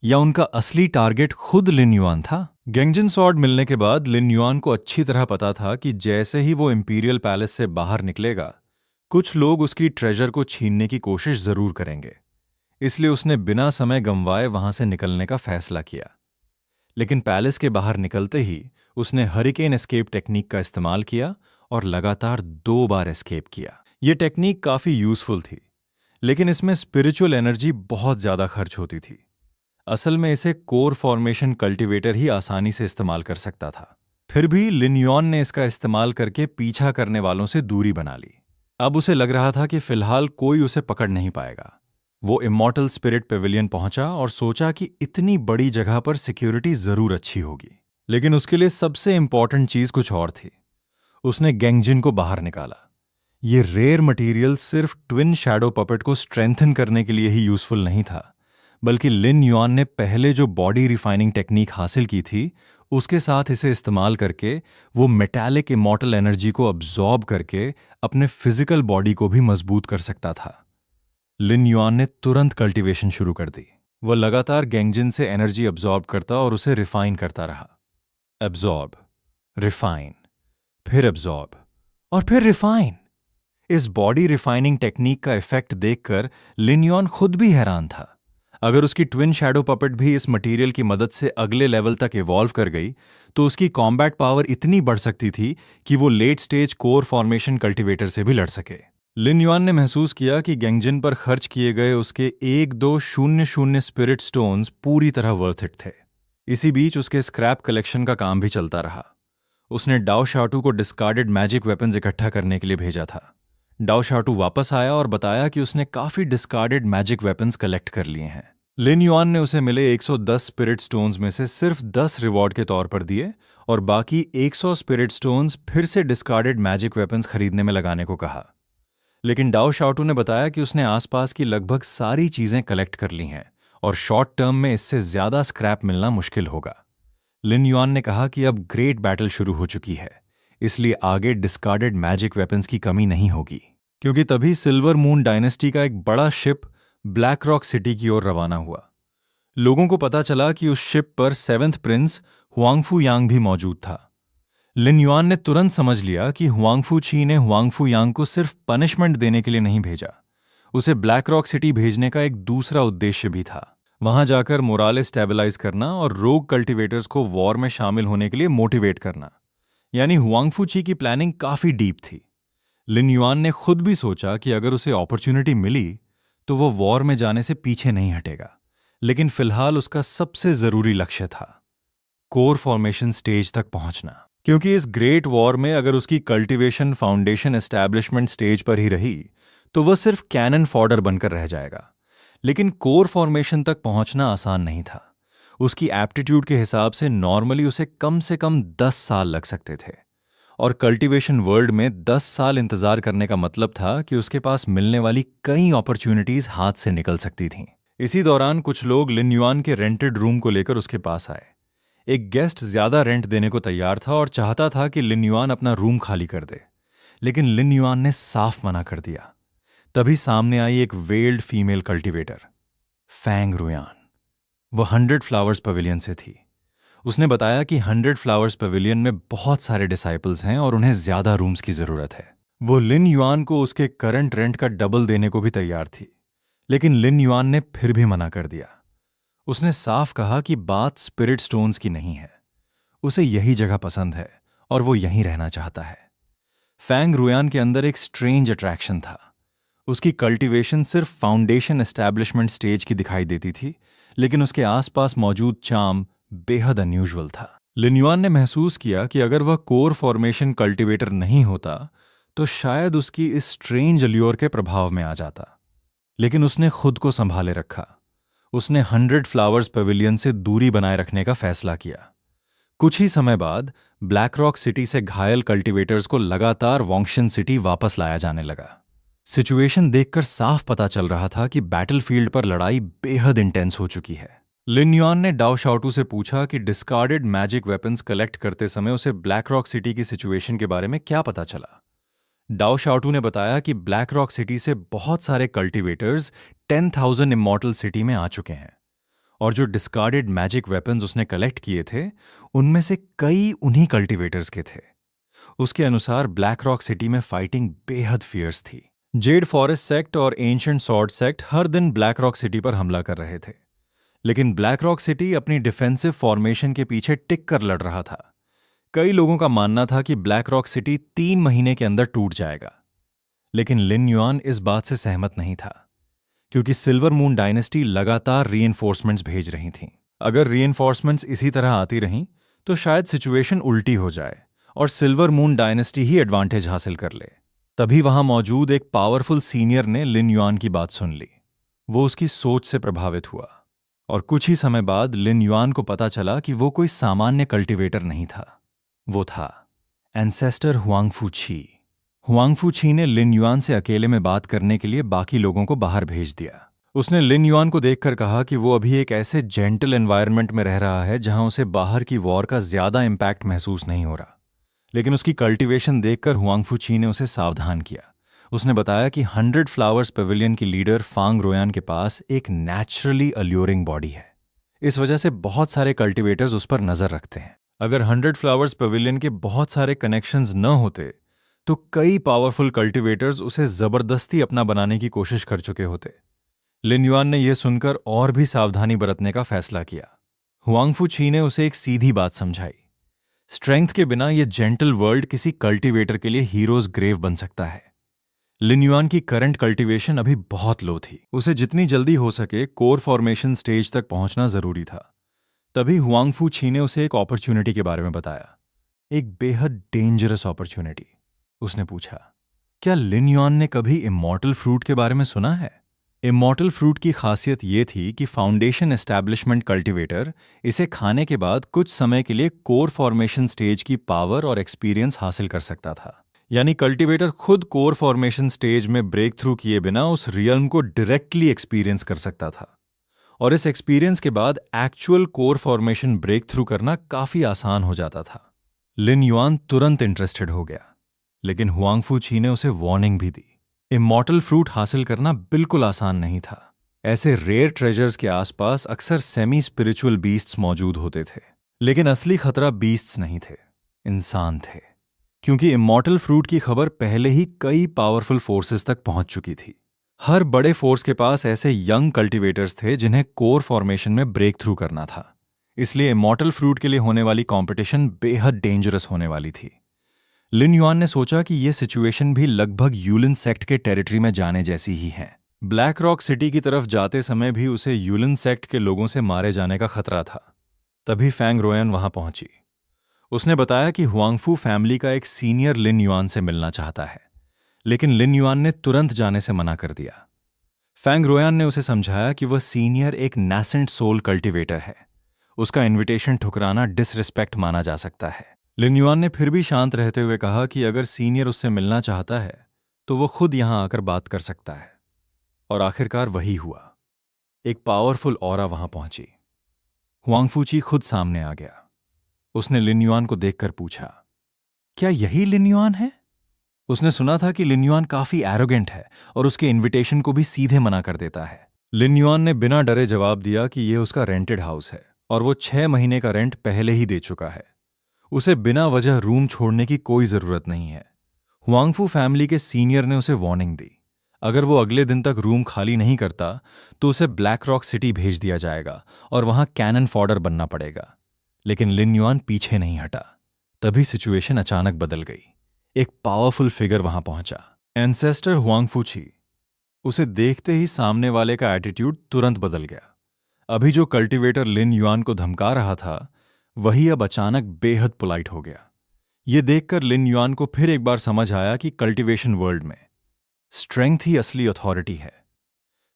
या उनका असली टारगेट खुद लिन युआन था? गेंगजिन सॉर्ड मिलने के बाद लिन युआन को अच्छी तरह पता था कि जैसे ही वो इंपीरियल पैलेस से बाहर निकलेगा, कुछ लोग उसकी ट्रेजर को छीनने की कोशिश जरूर करेंगे। इसलिए उसने बिना समय गंवाए वहां से निकलने का फैसला किया। लेकिन पैलेस के बाहर निकलते ही उसने हरिकेन एस्केप टेक्निक का इस्तेमाल किया और लगातार 2 बार एस्केप किया। यह टेक्निक काफी यूजफुल थी, लेकिन इसमें स्पिरिचुअल एनर्जी बहुत ज्यादा खर्च होती थी। असल में इसे कोर फॉर्मेशन कल्टीवेटर ही आसानी से इस्तेमाल कर सकता था। फिर भी लिन युआन ने इसका इस्तेमाल करके पीछा करने वालों से दूरी बना ली। अब उसे लग रहा था कि फिलहाल कोई उसे पकड़ नहीं पाएगा। वो इमॉर्टल स्पिरिट पेविलियन पहुंचा और सोचा कि इतनी बड़ी जगह पर सिक्योरिटी जरूर अच्छी होगी। लेकिन उसके लिए सबसे इंपॉर्टेंट चीज कुछ और थी। उसने गेंगजिन को बाहर निकाला। ये रेयर मटेरियल सिर्फ ट्विन शैडो पपेट को स्ट्रेंथन करने के लिए ही यूजफुल नहीं था, बल्कि लिन युआन ने पहले जो बॉडी रिफाइनिंग टेक्निक हासिल की थी, उसके साथ इसे इस्तेमाल करके वो मेटालिक इमॉर्टल एनर्जी को अब्सॉर्ब करके अपने फिजिकल बॉडी को भी मजबूत कर सकता था। लिन युआन ने तुरंत कल्टीवेशन शुरू कर दी। वह लगातार गेंगजिन से एनर्जी अब्सॉर्ब करता और उसे रिफाइन करता रहा। अब्सॉर्ब, रिफाइन, फिर अब्सॉर्ब और फिर रिफाइन। इस बॉडी रिफाइनिंग टेक्निक का इफेक्ट देखकर लिन युआन खुद भी हैरान था। अगर उसकी ट्विन शैडो पपेट भी इस मटेरियल की मदद से अगले लेवल तक इवॉल्व कर गई, तो उसकी कॉम्बैट पावर इतनी बढ़ सकती थी कि वो late stage core formation cultivator से भी लड़ सके। लिन युआन ने महसूस किया कि गेंगजिन पर खर्च किए गए उसके 1200 स्पिरिट स्टोन्स पूरी तरह वर्थ इट थे। इसी बीच उसके स्क्रैप कलेक्शन का काम भी चलता रहा। उसने डाओ शाटू को डिस्कार्डेड मैजिक वेपन्स इकट्ठा करने के लिए भेजा था। डाओ शाटू वापस आया और बताया कि उसने काफी डिस्कार्डेड मैजिक वेपन्स कलेक्ट कर लिए हैं। लिन युआन ने उसे मिले 110 स्पिरिट स्टोन्स में से सिर्फ 10 रिवॉर्ड के तौर पर दिए और बाकी 100 स्पिरिट स्टोन्स फिर से डिस्कार्डेड मैजिक वेपन्स खरीदने में लगाने को कहा। लेकिन डाओ शाटू ने बताया कि उसने आसपास की लगभग सारी चीजें कलेक्ट कर ली हैं और शॉर्ट टर्म में इससे ज्यादा स्क्रैप मिलना मुश्किल होगा। लिन युआन ने कहा कि अब ग्रेट बैटल शुरू हो चुकी है, इसलिए आगे डिस्कार्डेड मैजिक वेपन्स की कमी नहीं होगी। क्योंकि तभी सिल्वर मून डायनेस्टी का एक बड़ा शिप ब्लैक रॉक सिटी की ओर रवाना हुआ। लोगों को पता चला कि उस शिप पर 7th प्रिंस हुआंगफू यांग भी मौजूद था। लिन युआन ने तुरंत समझ लिया कि हुआंगफू ची ने हुआंगफू यांग को सिर्फ पनिशमेंट देने के लिए नहीं भेजा। उसे ब्लैक रॉक सिटी भेजने का एक दूसरा उद्देश्य भी था। वहां जाकर मोराल स्टेबलाइज करना और रोग कल्टीवेटर्स को वॉर में शामिल होने के लिए मोटिवेट करना। यानी हुआंगफू ची की प्लानिंग काफी डीप थी। लिन युआन ने खुद भी सोचा कि अगर उसे अपॉर्चुनिटी मिली तो वो वॉर में जाने से पीछे नहीं हटेगा। लेकिन फिलहाल उसका सबसे जरूरी लक्ष्य था कोर फॉर्मेशन स्टेज तक पहुंचना। क्योंकि इस ग्रेट वॉर में अगर उसकी कल्टीवेशन फाउंडेशन एस्टैब्लिशमेंट स्टेज पर ही रही तो वह सिर्फ कैनन फॉडर बनकर रह जाएगा। लेकिन कोर फॉर्मेशन तक पहुंचना आसान नहीं था। उसकी एप्टीट्यूड के हिसाब से नॉर्मली उसे कम से कम 10 साल लग सकते थे, और कल्टीवेशन वर्ल्ड में 10 साल इंतजार करने का मतलब था कि उसके पास मिलने वाली कई अपॉर्चुनिटीज हाथ से निकल सकती थीं। इसी दौरान कुछ लोग लिन युआन के रेंटेड रूम को लेकर उसके पास आए। एक गेस्ट ज्यादा रेंट देने को तैयार था और चाहता था कि लिन युआन अपना रूम खाली कर दे, लेकिन लिन युआन ने साफ मना कर दिया। तभी सामने आई एक वेल्ड फीमेल कल्टीवेटर, फैंग रुयान। वह 100 फ्लावर्स पवेलियन से थी। उसने बताया कि 100 फ्लावर्स पवेलियन में बहुत सारे डिसाइपल्स हैं और उन्हें ज्यादा रूम्स की जरूरत है। वो लिन युआन को उसके करंट रेंट का डबल देने को भी तैयार थी, लेकिन लिन युआन ने फिर भी मना कर दिया। उसने साफ कहा कि बात स्पिरिट स्टोन्स की नहीं है, उसे यही जगह पसंद है और वो यहीं रहना चाहता है। फैंग रुयान के अंदर एक स्ट्रेंज अट्रैक्शन था। उसकी कल्टीवेशन सिर्फ फाउंडेशन एस्टैब्लिशमेंट स्टेज की दिखाई देती थी, लेकिन उसके आसपास मौजूद चार्म बेहद अनयूजुअल था। लिन युआन ने महसूस किया कि अगर वह कोर फॉर्मेशन कल्टीवेटर नहीं होता तो शायद उसकी इस स्ट्रेंज अल्योर के प्रभाव में आ जाता। लेकिन उसने खुद को संभाले रखा। उसने 100 फ्लावर्स पवेलियन से दूरी बनाए रखने का फैसला किया। कुछ ही समय बाद ब्लैक रॉक सिटी से घायल कल्टीवेटर्स को लगातार वॉन्गशन सिटी वापस लाया जाने लगा। सिचुएशन देखकर साफ पता चल रहा था कि बैटलफील्ड पर लड़ाई बेहद इंटेंस हो चुकी है। लिन युआन ने डाओ शाओटू से पूछा कि डिस्कार्डेड मैजिक वेपन्स कलेक्ट करते समय उसे ब्लैक रॉक सिटी की सिचुएशन के बारे में क्या पता चला। डाओ शाओटू ने बताया कि ब्लैक रॉक सिटी से बहुत सारे कल्टीवेटर्स 10,000 इमॉर्टल सिटी में आ चुके हैं, और जो डिस्कार्डेड मैजिक वेपन्स उसने कलेक्ट किए थे उनमें से कई उन्हीं कल्टीवेटर्स के थे। उसके अनुसार ब्लैक रॉक सिटी में फाइटिंग बेहद फियर्स थी। जेड फॉरेस्ट सेक्ट और एंशिएंट सॉर्ड सेक्ट हर दिन ब्लैक रॉक सिटी पर हमला कर रहे थे, लेकिन ब्लैक रॉक सिटी अपनी डिफेंसिव फॉर्मेशन के पीछे टिक कर लड़ रहा था। कई लोगों का मानना था कि ब्लैक रॉक सिटी 3 महीने के अंदर टूट जाएगा, लेकिन लिन युआन इस बात से सहमत नहीं था, क्योंकि सिल्वर मून डायनेस्टी लगातार रीइंफोर्समेंट्स भेज रही थीं। अगर रीइंफोर्समेंट्स इसी तरह आती रहीं तो शायद सिचुएशन उल्टी हो जाए और सिल्वर मून डायनेस्टी ही एडवांटेज हासिल कर ले। तभी वहां मौजूद एक पावरफुल सीनियर ने लिन युआन की बात सुन ली। वो उसकी सोच से प्रभावित हुआ, और कुछ ही समय बाद लिन युआन को पता चला कि वो कोई सामान्य कल्टीवेटर नहीं था। वो था एंसेस्टर हुआंगफू छी। हुआंगफू छी ने लिन युआन से अकेले में बात करने के लिए बाकी लोगों को बाहर भेज दिया। उसने लिन युआन को देखकर कहा कि वो अभी एक ऐसे जेंटल एनवायरनमेंट में रह रहा है जहां उसे बाहर की वॉर का ज्यादा इंपैक्ट महसूस नहीं हो रहा। लेकिन उसकी कल्टीवेशन देखकर हुआंगफू छी ने उसे सावधान किया। उसने बताया कि 100 फ्लावर्स पवेलियन की लीडर फांग रोयान के पास एक नेचुरली अल्योरिंग बॉडी है। इस वजह से बहुत सारे कल्टीवेटर्स उस पर नजर रखते हैं। अगर 100 फ्लावर्स पवेलियन के बहुत सारे कनेक्शंस न होते तो कई पावरफुल कल्टीवेटर्स उसे जबरदस्ती अपना बनाने की कोशिश कर चुके होते। लिन युआन ने यह सुनकर और भी सावधानी बरतने का फैसला किया। हुआंगफू छी ने उसे एक सीधी बात समझाई। स्ट्रेंथ के बिना यह जेंटल वर्ल्ड किसी कल्टीवेटर के लिए हीरोज ग्रेव बन सकता है। लिन युआन की करंट कल्टीवेशन अभी बहुत लो थी। उसे जितनी जल्दी हो सके कोर फॉर्मेशन स्टेज तक पहुंचना जरूरी था। तभी हुआंगफू छी ने उसे एक अपॉर्चुनिटी के बारे में बताया, एक बेहद डेंजरस अपॉर्चुनिटी। उसने पूछा, क्या लिन युआन ने कभी इमॉर्टल फ्रूट के बारे में सुना है? इमॉर्टल फ्रूट की खासियत यह थी कि फाउंडेशन एस्टैब्लिशमेंट कल्टीवेटर इसे खाने के बाद कुछ समय के लिए कोर फॉर्मेशन स्टेज की पावर और एक्सपीरियंस हासिल कर सकता था। यानी कल्टीवेटर खुद कोर फॉर्मेशन स्टेज में ब्रेक थ्रू किए बिना उस रियल्म को डायरेक्टली एक्सपीरियंस कर सकता था, और इस एक्सपीरियंस के बाद actual core formation break through करना काफी आसान हो जाता था। लिन युआन तुरंत इंटरेस्टेड हो गया, लेकिन हुआंगफू छी ने उसे वार्निंग भी दी। इमॉर्टल फ्रूट हासिल करना बिल्कुल आसान नहीं था। ऐसे रेयर ट्रेजर्स के आसपास अक्सर सेमी स्पिरिचुअल बीस्ट्स मौजूद होते थे, लेकिन असली खतरा बीस्ट्स नहीं थे, इंसान थे। क्योंकि इमॉर्टल फ्रूट की खबर पहले ही कई पावरफुल फोर्सेस तक पहुंच चुकी थी। हर बड़े फोर्स के पास ऐसे यंग कल्टीवेटर्स थे जिन्हें कोर फॉर्मेशन में ब्रेक थ्रू करना था। इसलिए इमॉर्टल फ्रूट के लिए होने वाली कंपटीशन बेहद डेंजरस होने वाली थी। लिन युआन ने सोचा कि यह सिचुएशन भी लगभग यूलिन सेक्ट के टेरिटरी में जाने जैसी ही है। ब्लैक रॉक सिटी की तरफ जाते समय भी उसे यूलिन सेक्ट के लोगों से मारे जाने का खतरा था। तभी फैंग रोयन वहां पहुंची। उसने बताया कि हुआंगफू फैमिली का एक सीनियर लिन युआन से मिलना चाहता है, लेकिन लिन युआन ने तुरंत जाने से मना कर दिया। फैंग रोयान ने उसे समझाया कि वह सीनियर एक नैसेंट सोल कल्टिवेटर है, उसका इनविटेशन ठुकराना डिसरिस्पेक्ट माना जा सकता है। लिन युआन ने फिर भी शांत रहते हुए कहा कि अगर सीनियर उससे मिलना चाहता है तो वो खुद यहां आकर बात कर सकता है। और आखिरकार वही हुआ। एक पावरफुल ऑरा वहां पहुंची। हुआंगफूची खुद सामने आ गया। उसने लिन युआन को देखकर पूछा, क्या यही लिन युआन है? उसने सुना था कि लिन युआन काफी एरोगेंट है और उसके इनविटेशन को भी सीधे मना कर देता है। लिन युआन ने बिना डरे जवाब दिया कि यह उसका रेंटेड हाउस है और वो 6 महीने का रेंट पहले ही दे चुका है। उसे बिना वजह रूम छोड़ने की कोई जरूरत नहीं है। हुआंगफू फैमिली के सीनियर ने उसे वार्निंग दी, अगर वो अगले दिन तक रूम खाली नहीं करता तो उसे ब्लैक रॉक सिटी भेज दिया जाएगा और वहां कैनन फॉडर बनना पड़ेगा। लेकिन लिन युआन पीछे नहीं हटा। तभी सिचुएशन अचानक बदल गई। एक पावरफुल फिगर वहां पहुंचा, एंसेस्टर हुआंगफूची। उसे देखते ही सामने वाले का एटीट्यूड तुरंत बदल गया। अभी जो कल्टीवेटर लिन युआन को धमका रहा था, वही अब अचानक बेहद पोलाइट हो गया। ये देखकर लिन युआन को फिर एक बार समझ आया कि कल्टीवेशन वर्ल्ड में स्ट्रेंथ ही असली अथॉरिटी है।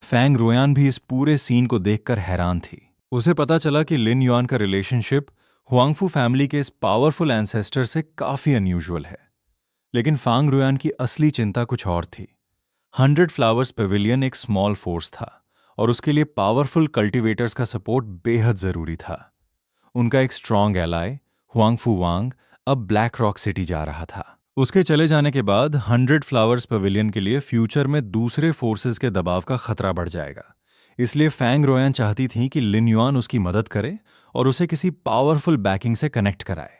फैंग रोयान भी इस पूरे सीन को देखकर हैरान थी। उसे पता चला कि लिन युआन का रिलेशनशिप हुआंगफू फैमिली के इस पावरफुल एंसेस्टर से काफी अनयूजुअल है। लेकिन फांग रोयान की असली चिंता कुछ और थी। 100 फ्लावर्स पेविलियन एक स्मॉल फोर्स था और उसके लिए पावरफुल कल्टीवेटर्स का सपोर्ट बेहद जरूरी था। उनका एक स्ट्रॉन्ग एलाय हुआंगफू वांग अब ब्लैक रॉक सिटी जा रहा था। उसके चले जाने के बाद 100 फ्लावर्स पेविलियन के लिए फ्यूचर में दूसरे फोर्सेस के दबाव का खतरा बढ़ जाएगा। इसलिए फैंग रोयान चाहती थी कि लिन युआन उसकी मदद करे और उसे किसी पावरफुल बैकिंग से कनेक्ट कराए।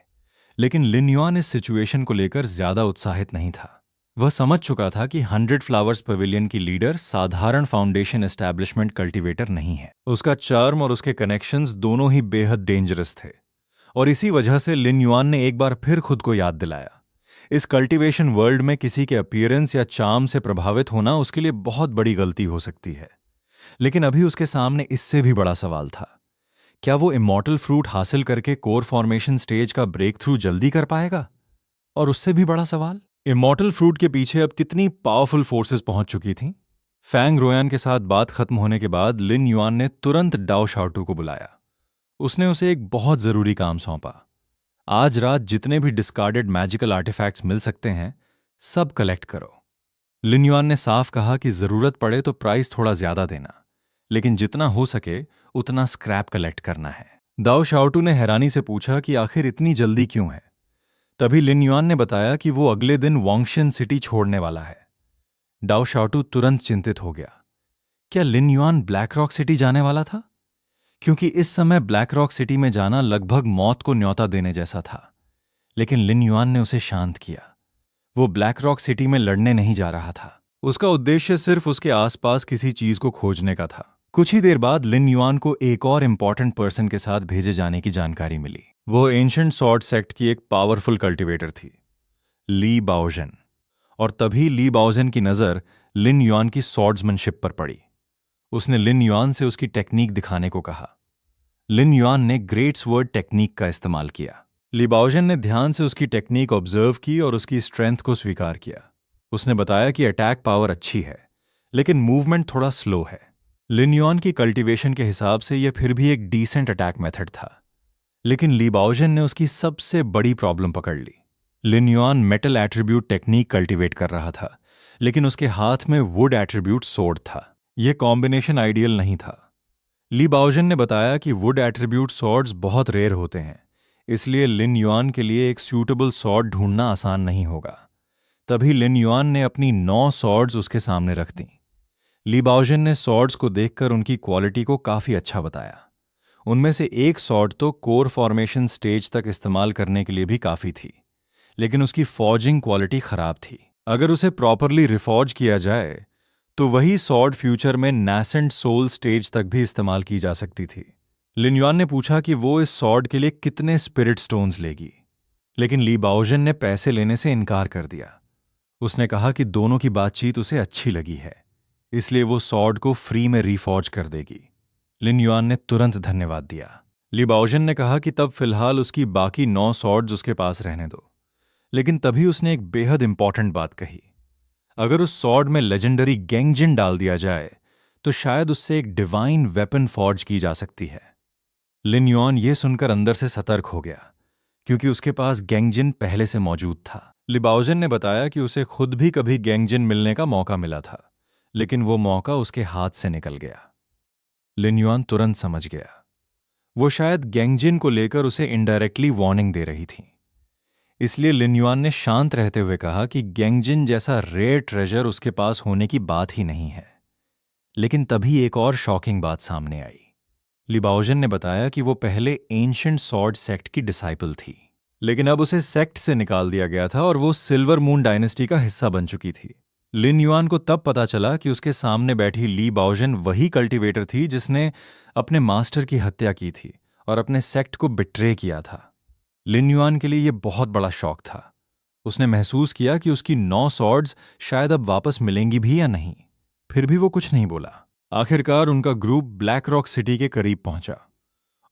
लेकिन लिन युआन इस सिचुएशन को लेकर ज्यादा उत्साहित नहीं था। वह समझ चुका था कि 100 फ्लावर्स पवेलियन की लीडर साधारण फाउंडेशन एस्टैब्लिशमेंट कल्टीवेटर नहीं है। उसका चार्म और उसके कनेक्शंस दोनों ही बेहद डेंजरस थे। और इसी वजह से लिन युआन ने एक बार फिर खुद को याद दिलाया, इस कल्टीवेशन वर्ल्ड में किसी के अपीयरेंस या चार्म से प्रभावित होना उसके लिए बहुत बड़ी गलती हो सकती है। लेकिन अभी उसके सामने इससे भी बड़ा सवाल था, क्या वो इमॉर्टल फ्रूट हासिल करके कोर फॉर्मेशन स्टेज का ब्रेक थ्रू जल्दी कर पाएगा? और उससे भी बड़ा सवाल, इमॉर्टल फ्रूट के पीछे अब कितनी पावरफुल फोर्सेस पहुंच चुकी थीं? फैंग रोयान के साथ बात खत्म होने के बाद लिन युआन ने तुरंत डाओ शाओटू को बुलाया। उसने उसे एक बहुत जरूरी काम सौंपा। आज रात जितने भी डिस्कार्डेड मैजिकल आर्टिफैक्ट्स मिल सकते हैं, सब कलेक्ट करो। लिन युआन ने साफ कहा कि जरूरत पड़े तो प्राइस थोड़ा ज्यादा देना, लेकिन जितना हो सके उतना स्क्रैप कलेक्ट करना है। दाओ शाओटू ने हैरानी से पूछा कि आखिर इतनी जल्दी क्यों है? तभी लिन युआन ने बताया कि वो अगले दिन वॉन्गशिन सिटी छोड़ने वाला है। दाओ शाओटू तुरंत चिंतित हो गया। क्या लिन युआन ब्लैक रॉक सिटी जाने वाला था? क्योंकि इस समय ब्लैक रॉक सिटी में जाना लगभग मौत को न्योता देने जैसा था। लेकिन लिन युआन ने उसे शांत किया। वो ब्लैक रॉक सिटी में लड़ने नहीं जा रहा था। उसका उद्देश्य सिर्फ उसके आसपास किसी चीज को खोजने का था। कुछ ही देर बाद लिन युआन को एक और इंपॉर्टेंट पर्सन के साथ भेजे जाने की जानकारी मिली। वो एंशिएंट सॉर्ड सेक्ट की एक पावरफुल कल्टीवेटर थी, ली बाओजन। और तभी ली बाओजन की नजर लिन युआन की सॉर्ड्समैनशिप पर पड़ी। उसने लिन युआन से उसकी टेक्निक दिखाने को कहा। लिन युआन ने ग्रेट स्वर्ड टेक्निक का इस्तेमाल किया। ली बाओजन ने ध्यान से उसकी टेक्निक ऑब्जर्व की और उसकी स्ट्रेंथ को स्वीकार किया। उसने बताया कि अटैक पावर अच्छी है, लेकिन मूवमेंट थोड़ा स्लो है। लिन युआन की कल्टीवेशन के हिसाब से यह फिर भी एक डिसेंट अटैक मेथड था। लेकिन ली बाओजन ने उसकी सबसे बड़ी प्रॉब्लम पकड़ ली। Lin Yuan metal attribute technique cultivate कर रहा था, लेकिन उसके हाथ में वुड एट्रीब्यूट सोर्ड था। यह कॉम्बिनेशन आइडियल नहीं था। ली बाओजन ने बताया कि वुड एट्रीब्यूट सॉर्ड्स बहुत रेयर होते हैं, इसलिए लिन युआन के लिए एक सूटेबल सॉर्ड ढूंढना आसान नहीं होगा। तभी लिन युआन ने अपनी 9 सॉर्ड्स उसके सामने रख दी। ली बाओजन ने सॉर्ड्स को देखकर उनकी क्वालिटी को काफी अच्छा बताया। उनमें से एक सॉर्ड तो कोर फॉर्मेशन स्टेज तक इस्तेमाल करने के लिए भी काफी थी, लेकिन उसकी फॉर्जिंग क्वालिटी खराब थी। अगर उसे प्रॉपरली रिफॉर्ज किया जाए तो वही सॉर्ड फ्यूचर में नैसेंट सोल स्टेज तक भी इस्तेमाल की जा सकती थी। लिन युआन ने पूछा कि वो इस सॉर्ड के लिए कितने स्पिरिट स्टोन्स लेगी, लेकिन ली बाओजन ने पैसे लेने से इनकार कर दिया। उसने कहा कि दोनों की बातचीत उसे अच्छी लगी है, इसलिए वो सॉर्ड को फ्री में रिफॉर्ज कर देगी। लिन युआन ने तुरंत धन्यवाद दिया। ली बाओजन ने कहा कि तब फिलहाल उसकी बाकी 9 सॉर्ड्स उसके पास रहने दो। लेकिन तभी उसने एक बेहद इंपॉर्टेंट बात कही। अगर उस सॉर्ड में लेजेंडरी गेंगजिन डाल दिया जाए तो शायद उससे एक डिवाइन वेपन फॉर्ज की जा सकती है। लिन युआन ये सुनकर अंदर से सतर्क हो गया, क्योंकि उसके पास गेंगजिन पहले से मौजूद था। लिबाओजन ने बताया कि उसे खुद भी कभी गेंगजिन मिलने का मौका मिला था, लेकिन वो मौका उसके हाथ से निकल गया। लिन युआन तुरंत समझ गया, वो शायद गेंगजिन को लेकर उसे इनडायरेक्टली वार्निंग दे रही थी। इसलिए लिन युआन ने शांत रहते हुए कहा कि गेंगजिन जैसा रेयर ट्रेजर उसके पास होने की बात ही नहीं है। लेकिन तभी एक और शॉकिंग बात सामने आई। लिबाओजन ने बताया कि वो पहले एंशिएंट सॉर्ड सेक्ट की डिसाइपल थी, लेकिन अब उसे सेक्ट से निकाल दिया गया था और वो सिल्वर मून डायनेस्टी का हिस्सा बन चुकी थी। लिन युआन को तब पता चला कि उसके सामने बैठी ली बाओजन वही कल्टीवेटर थी जिसने अपने मास्टर की हत्या की थी और अपने सेक्ट को बिट्रे किया था। लिन युआन के लिए यह बहुत बड़ा शौक था। उसने महसूस किया कि उसकी 9 सॉर्ड्स शायद अब वापस मिलेंगी भी या नहीं। फिर भी वो कुछ नहीं बोला। आखिरकार उनका ग्रुप ब्लैक रॉक सिटी के करीब पहुंचा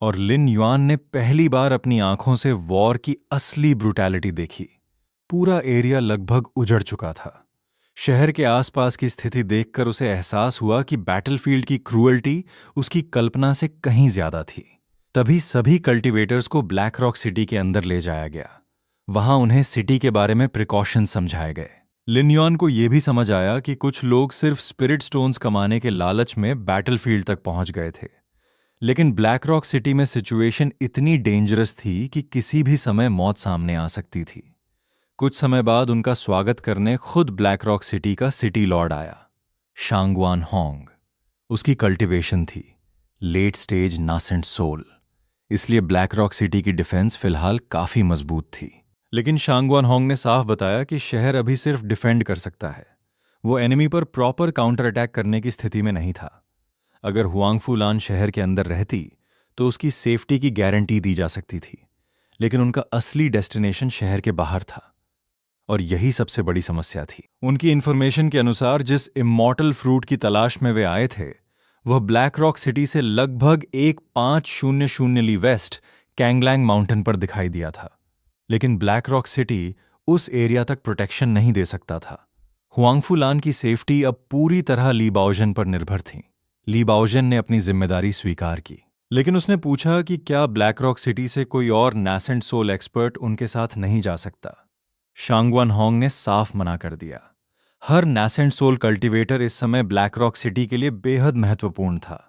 और लिन युआन ने पहली बार अपनी आंखों से वॉर की असली ब्रूटैलिटी देखी। पूरा एरिया लगभग उजड़ चुका था। शहर के आसपास की स्थिति देखकर उसे एहसास हुआ कि बैटलफील्ड की क्रूअल्टी उसकी कल्पना से कहीं ज्यादा थी। तभी सभी कल्टीवेटर्स को ब्लैक रॉक सिटी के अंदर ले जाया गया। वहां उन्हें सिटी के बारे में प्रिकॉशन समझाए गए। लिन युआन को यह भी समझ आया कि कुछ लोग सिर्फ स्पिरिट स्टोन्स कमाने के लालच में बैटलफील्ड तक पहुंच गए थे। लेकिन ब्लैक रॉक सिटी में सिचुएशन इतनी डेंजरस थी कि किसी भी समय मौत सामने आ सकती थी। कुछ समय बाद उनका स्वागत करने खुद ब्लैक रॉक सिटी का सिटी लॉर्ड आया, शांगवान होंग। उसकी कल्टीवेशन थी लेट स्टेज नासेंट सोल, इसलिए ब्लैक रॉक सिटी की डिफेंस फिलहाल काफी मजबूत थी। लेकिन शांगवान होंग ने साफ बताया कि शहर अभी सिर्फ डिफेंड कर सकता है, वो एनिमी पर प्रॉपर काउंटर अटैक करने की स्थिति में नहीं था। अगर हुआंगफू लान शहर के अंदर रहती तो उसकी सेफ्टी की गारंटी दी जा सकती थी, लेकिन उनका असली डेस्टिनेशन शहर के बाहर था और यही सबसे बड़ी समस्या थी। उनकी इंफॉर्मेशन के अनुसार जिस इमॉर्टल फ्रूट की तलाश में वे आए थे वह ब्लैक रॉक सिटी से लगभग 1500 ली वेस्ट कैंगलैंग माउंटेन पर दिखाई दिया था। लेकिन ब्लैक रॉक सिटी उस एरिया तक प्रोटेक्शन नहीं दे सकता था। हुआंगफू लान की सेफ्टी अब पूरी तरह ली बाओजन पर निर्भर थी। ली बाओजन ने अपनी जिम्मेदारी स्वीकार की, लेकिन उसने पूछा कि क्या ब्लैक रॉक सिटी से कोई और नासेंट सोल एक्सपर्ट उनके साथ नहीं जा सकता। शांगवान होंग ने साफ मना कर दिया। हर नासेंट सोल कल्टीवेटर इस समय ब्लैक रॉक सिटी के लिए बेहद महत्वपूर्ण था।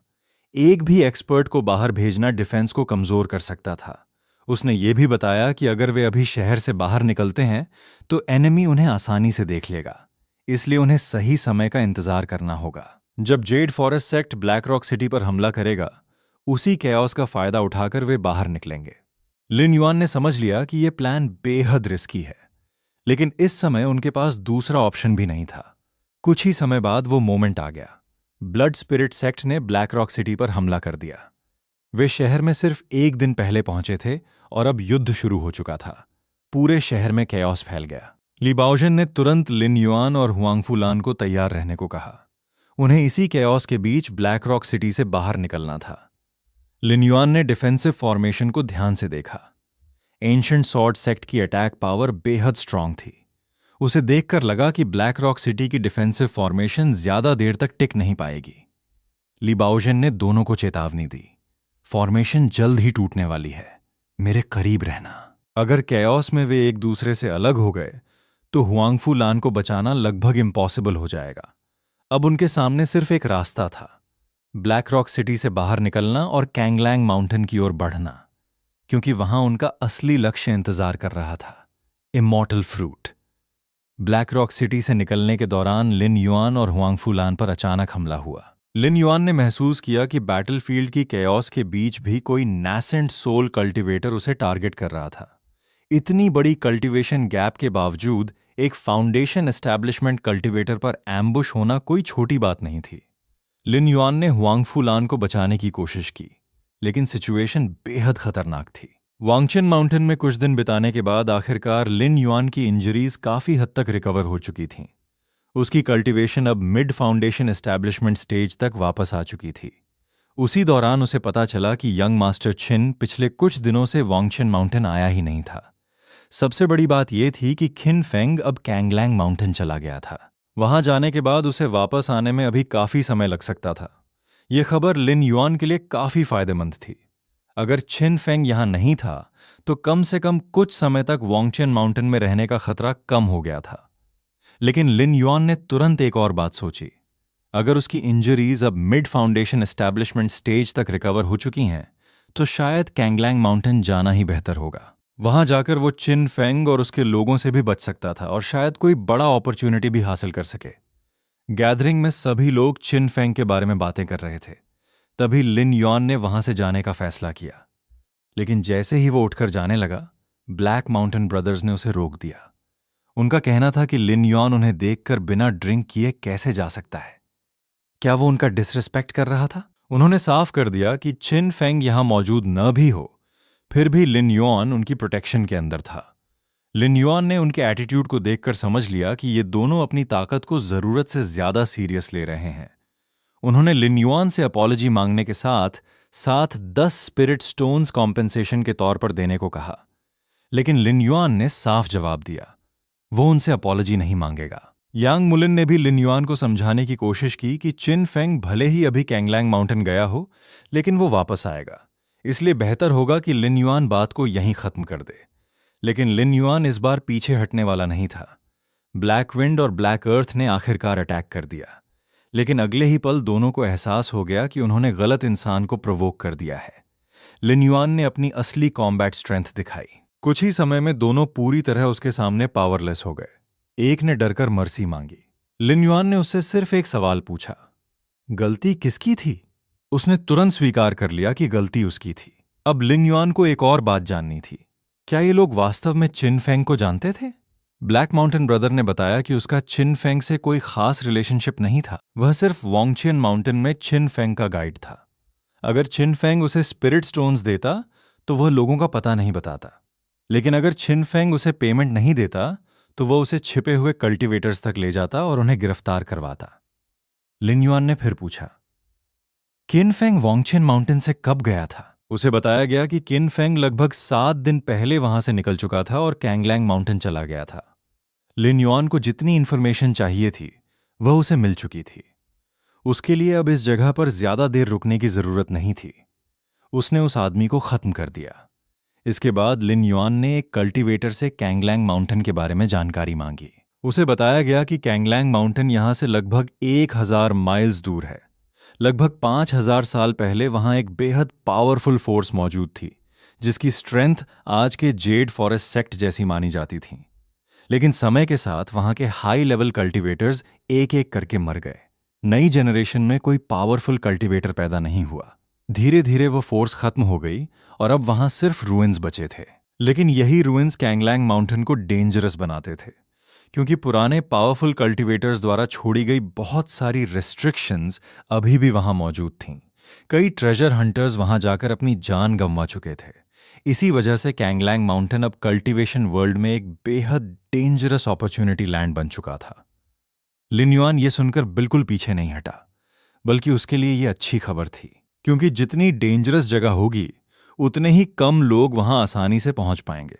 एक भी एक्सपर्ट को बाहर भेजना डिफेंस को कमजोर कर सकता था। उसने ये भी बताया कि अगर वे अभी शहर से बाहर निकलते हैं तो एनिमी उन्हें आसानी से देख लेगा, इसलिए उन्हें सही समय का इंतजार करना होगा। जब Z forest sect black rock city पर हमला करेगा, उसी कैओस का फायदा उठाकर वे बाहर निकलेंगे। लिन युआन ने समझ लिया कि यह प्लान बेहद रिस्की है, लेकिन इस समय उनके पास दूसरा ऑप्शन भी नहीं था। कुछ ही समय बाद वो मोमेंट आ गया। ब्लड स्पिरिट सेक्ट ने ब्लैक रॉक सिटी पर हमला कर दिया। वे शहर में सिर्फ एक दिन पहले पहुंचे थे और अब युद्ध शुरू हो चुका था। पूरे शहर में कैओस फैल गया। ली बाओजन ने तुरंत लिन युआन और हुआंगफू लान को तैयार रहने को कहा। उन्हें इसी कैओस के बीच ब्लैक रॉक सिटी से बाहर निकलना था। लिन युआन ने डिफेंसिव फॉर्मेशन को ध्यान से देखा। एंशिएंट सॉर्ड सेक्ट की अटैक पावर बेहद स्ट्रांग थी। उसे देखकर लगा कि ब्लैक रॉक सिटी की डिफेंसिव फॉर्मेशन ज्यादा देर तक टिक नहीं पाएगी। ली बाओजन ने दोनों को चेतावनी दी, फॉर्मेशन जल्द ही टूटने वाली है, मेरे करीब रहना। अगर कैओस में वे एक दूसरे से अलग हो गए तो हुआंगफू लान को बचाना लगभग इम्पॉसिबल हो जाएगा। अब उनके सामने सिर्फ एक रास्ता था, ब्लैक रॉक सिटी से बाहर निकलना और कैंगलैंग माउंटेन की ओर बढ़ना, क्योंकि वहां उनका असली लक्ष्य इंतजार कर रहा था, immortal fruit. Black rock city से निकलने के दौरान लिन युआन और हुआंगफू लान पर अचानक हमला हुआ। लिन युआन ने महसूस किया कि बैटलफील्ड की कैओस के बीच भी कोई नासेंट सोल कल्टीवेटर उसे टारगेट कर रहा था। इतनी बड़ी कल्टीवेशन गैप के बावजूद एक फाउंडेशन एस्टैब्लिशमेंट कल्टीवेटर पर एम्बुश होना कोई छोटी बात नहीं थी। लिन युआन ने हुआंगफू लान को बचाने की कोशिश की, लेकिन सिचुएशन बेहद खतरनाक थी। वांगचन माउंटेन में कुछ दिन बिताने के बाद आखिरकार लिन युआन की इंजरीज काफी हद तक रिकवर हो चुकी थीं। उसकी कल्टीवेशन अब मिड फाउंडेशन एस्टैब्लिशमेंट स्टेज तक वापस आ चुकी थी। उसी दौरान उसे पता चला कि यंग मास्टर छिन पिछले कुछ दिनों से वांगचेन माउंटेन आया ही नहीं था। सबसे बड़ी बात यह थी कि खिन फेंग अब कैंगलैंग माउंटेन चला गया था। वहां जाने के बाद उसे वापस आने में अभी काफी समय लग सकता था। यह खबर लिन युआन के लिए काफी फायदेमंद थी। अगर छिन फेंग यहां नहीं था तो कम से कम कुछ समय तक वांगचेन माउंटेन में रहने का खतरा कम हो गया था। लेकिन लिन युआन ने तुरंत एक और बात सोची। अगर उसकी इंजरीज अब मिड फाउंडेशन एस्टैब्लिशमेंट स्टेज तक रिकवर हो चुकी हैं तो शायद कैंगलैंग माउंटेन जाना ही बेहतर होगा। वहां जाकर वो चिन फेंग और उसके लोगों से भी बच सकता था और शायद कोई बड़ा अपॉर्चुनिटी भी हासिल कर सके। गैदरिंग में सभी लोग चिन फेंग के बारे में बातें कर रहे थे। तभी लिन युआन ने वहां से जाने का फैसला किया। लेकिन जैसे ही वो उठकर जाने लगा, ब्लैक माउंटेन ब्रदर्स ने उसे रोक दिया। उनका कहना था कि लिन युआन उन्हें देखकर बिना ड्रिंक किए कैसे जा सकता है। क्या वो उनका डिसरिस्पेक्ट कर रहा था? उन्होंने साफ कर दिया कि चिन फेंग यहां मौजूद न भी हो, फिर भी लिन युआन उनकी प्रोटेक्शन के अंदर था। लिन युआन ने उनके एटीट्यूड को देखकर समझ लिया कि ये दोनों अपनी ताकत को जरूरत से ज्यादा सीरियस ले रहे हैं। उन्होंने लिन युआन से अपॉलजी मांगने के साथ साथ 10 स्पिरिट स्टोन्स कॉम्पेंसेशन के तौर पर देने को कहा। लेकिन लिन युआन ने साफ जवाब दिया, वो उनसे अपॉलजी नहीं मांगेगा। यांग मुलिन ने भी लिन युआन को समझाने की कोशिश की कि चिन फेंग भले ही अभी कैंगलैंग माउंटेन गया हो, लेकिन वो वापस आएगा, इसलिए बेहतर होगा कि लिन युआन बात को यहीं खत्म कर दे। लेकिन लिन युआन इस बार पीछे हटने वाला नहीं था। ब्लैक विंड और ब्लैक अर्थ ने आखिरकार अटैक कर दिया, लेकिन अगले ही पल दोनों को एहसास हो गया कि उन्होंने गलत इंसान को प्रोवोक कर दिया है। लिन युआन ने अपनी असली कॉम्बैट स्ट्रेंथ दिखाई। कुछ ही समय में दोनों पूरी तरह उसके सामने पावरलेस हो गए। एक ने डरकर मर्सी मांगी। लिन युआन ने उससे सिर्फ एक सवाल पूछा, गलती किसकी थी? उसने तुरंत स्वीकार कर लिया कि गलती उसकी थी। अब लिन युआन को एक और बात जाननी थी, क्या ये लोग वास्तव में चिन फेंग को जानते थे? ब्लैक माउंटेन ब्रदर ने बताया कि उसका चिन फेंग से कोई खास रिलेशनशिप नहीं था। वह सिर्फ वांगचेन माउंटेन में चिन फेंग का गाइड था। अगर चिन फेंग उसे स्पिरिट स्टोन्स देता तो वह लोगों का पता नहीं बताता, लेकिन अगर चिन फेंग उसे पेमेंट नहीं देता तो वह उसे छिपे हुए कल्टीवेटर्स तक ले जाता और उन्हें गिरफ्तार करवाता। लिन युआन ने फिर पूछा, किन फेंग वांगचेन माउंटेन से कब गया था? उसे बताया गया कि किन फेंग लगभग 7 दिन पहले वहां से निकल चुका था और कैंगलैंग माउंटेन चला गया था। लिन युआन को जितनी इंफॉर्मेशन चाहिए थी वह उसे मिल चुकी थी। उसके लिए अब इस जगह पर ज्यादा देर रुकने की जरूरत नहीं थी। उसने उस आदमी को खत्म कर दिया। इसके बाद लिन युआन ने एक कल्टीवेटर से कैंगलैंग माउंटेन के बारे में जानकारी मांगी। उसे बताया गया कि कैंगलैंग माउंटेन यहां से लगभग 1000 माइल्स दूर है। लगभग 5000 साल पहले वहां एक बेहद पावरफुल फोर्स मौजूद थी, जिसकी स्ट्रेंथ आज के जेड फॉरेस्ट सेक्ट जैसी मानी जाती थी। लेकिन समय के साथ वहां के हाई लेवल कल्टीवेटर्स एक एक करके मर गए। नई जनरेशन में कोई पावरफुल कल्टीवेटर पैदा नहीं हुआ। धीरे धीरे वो फोर्स खत्म हो गई और अब वहां सिर्फ रूइंस बचे थे। लेकिन यही रूइंस कैंगलैंग माउंटेन को डेंजरस बनाते थे, क्योंकि पुराने पावरफुल कल्टीवेटर्स द्वारा छोड़ी गई बहुत सारी रेस्ट्रिक्शंस अभी भी वहां मौजूद थीं। कई ट्रेजर हंटर्स वहां जाकर अपनी जान गंवा चुके थे। इसी वजह से कैंगलैंग माउंटेन अब कल्टीवेशन वर्ल्ड में एक बेहद डेंजरस अपॉर्चुनिटी लैंड बन चुका था। लिन युआन ये सुनकर बिल्कुल पीछे नहीं हटा, बल्कि उसके लिए ये अच्छी खबर थी, क्योंकि जितनी डेंजरस जगह होगी उतने ही कम लोग वहां आसानी से पहुंच पाएंगे।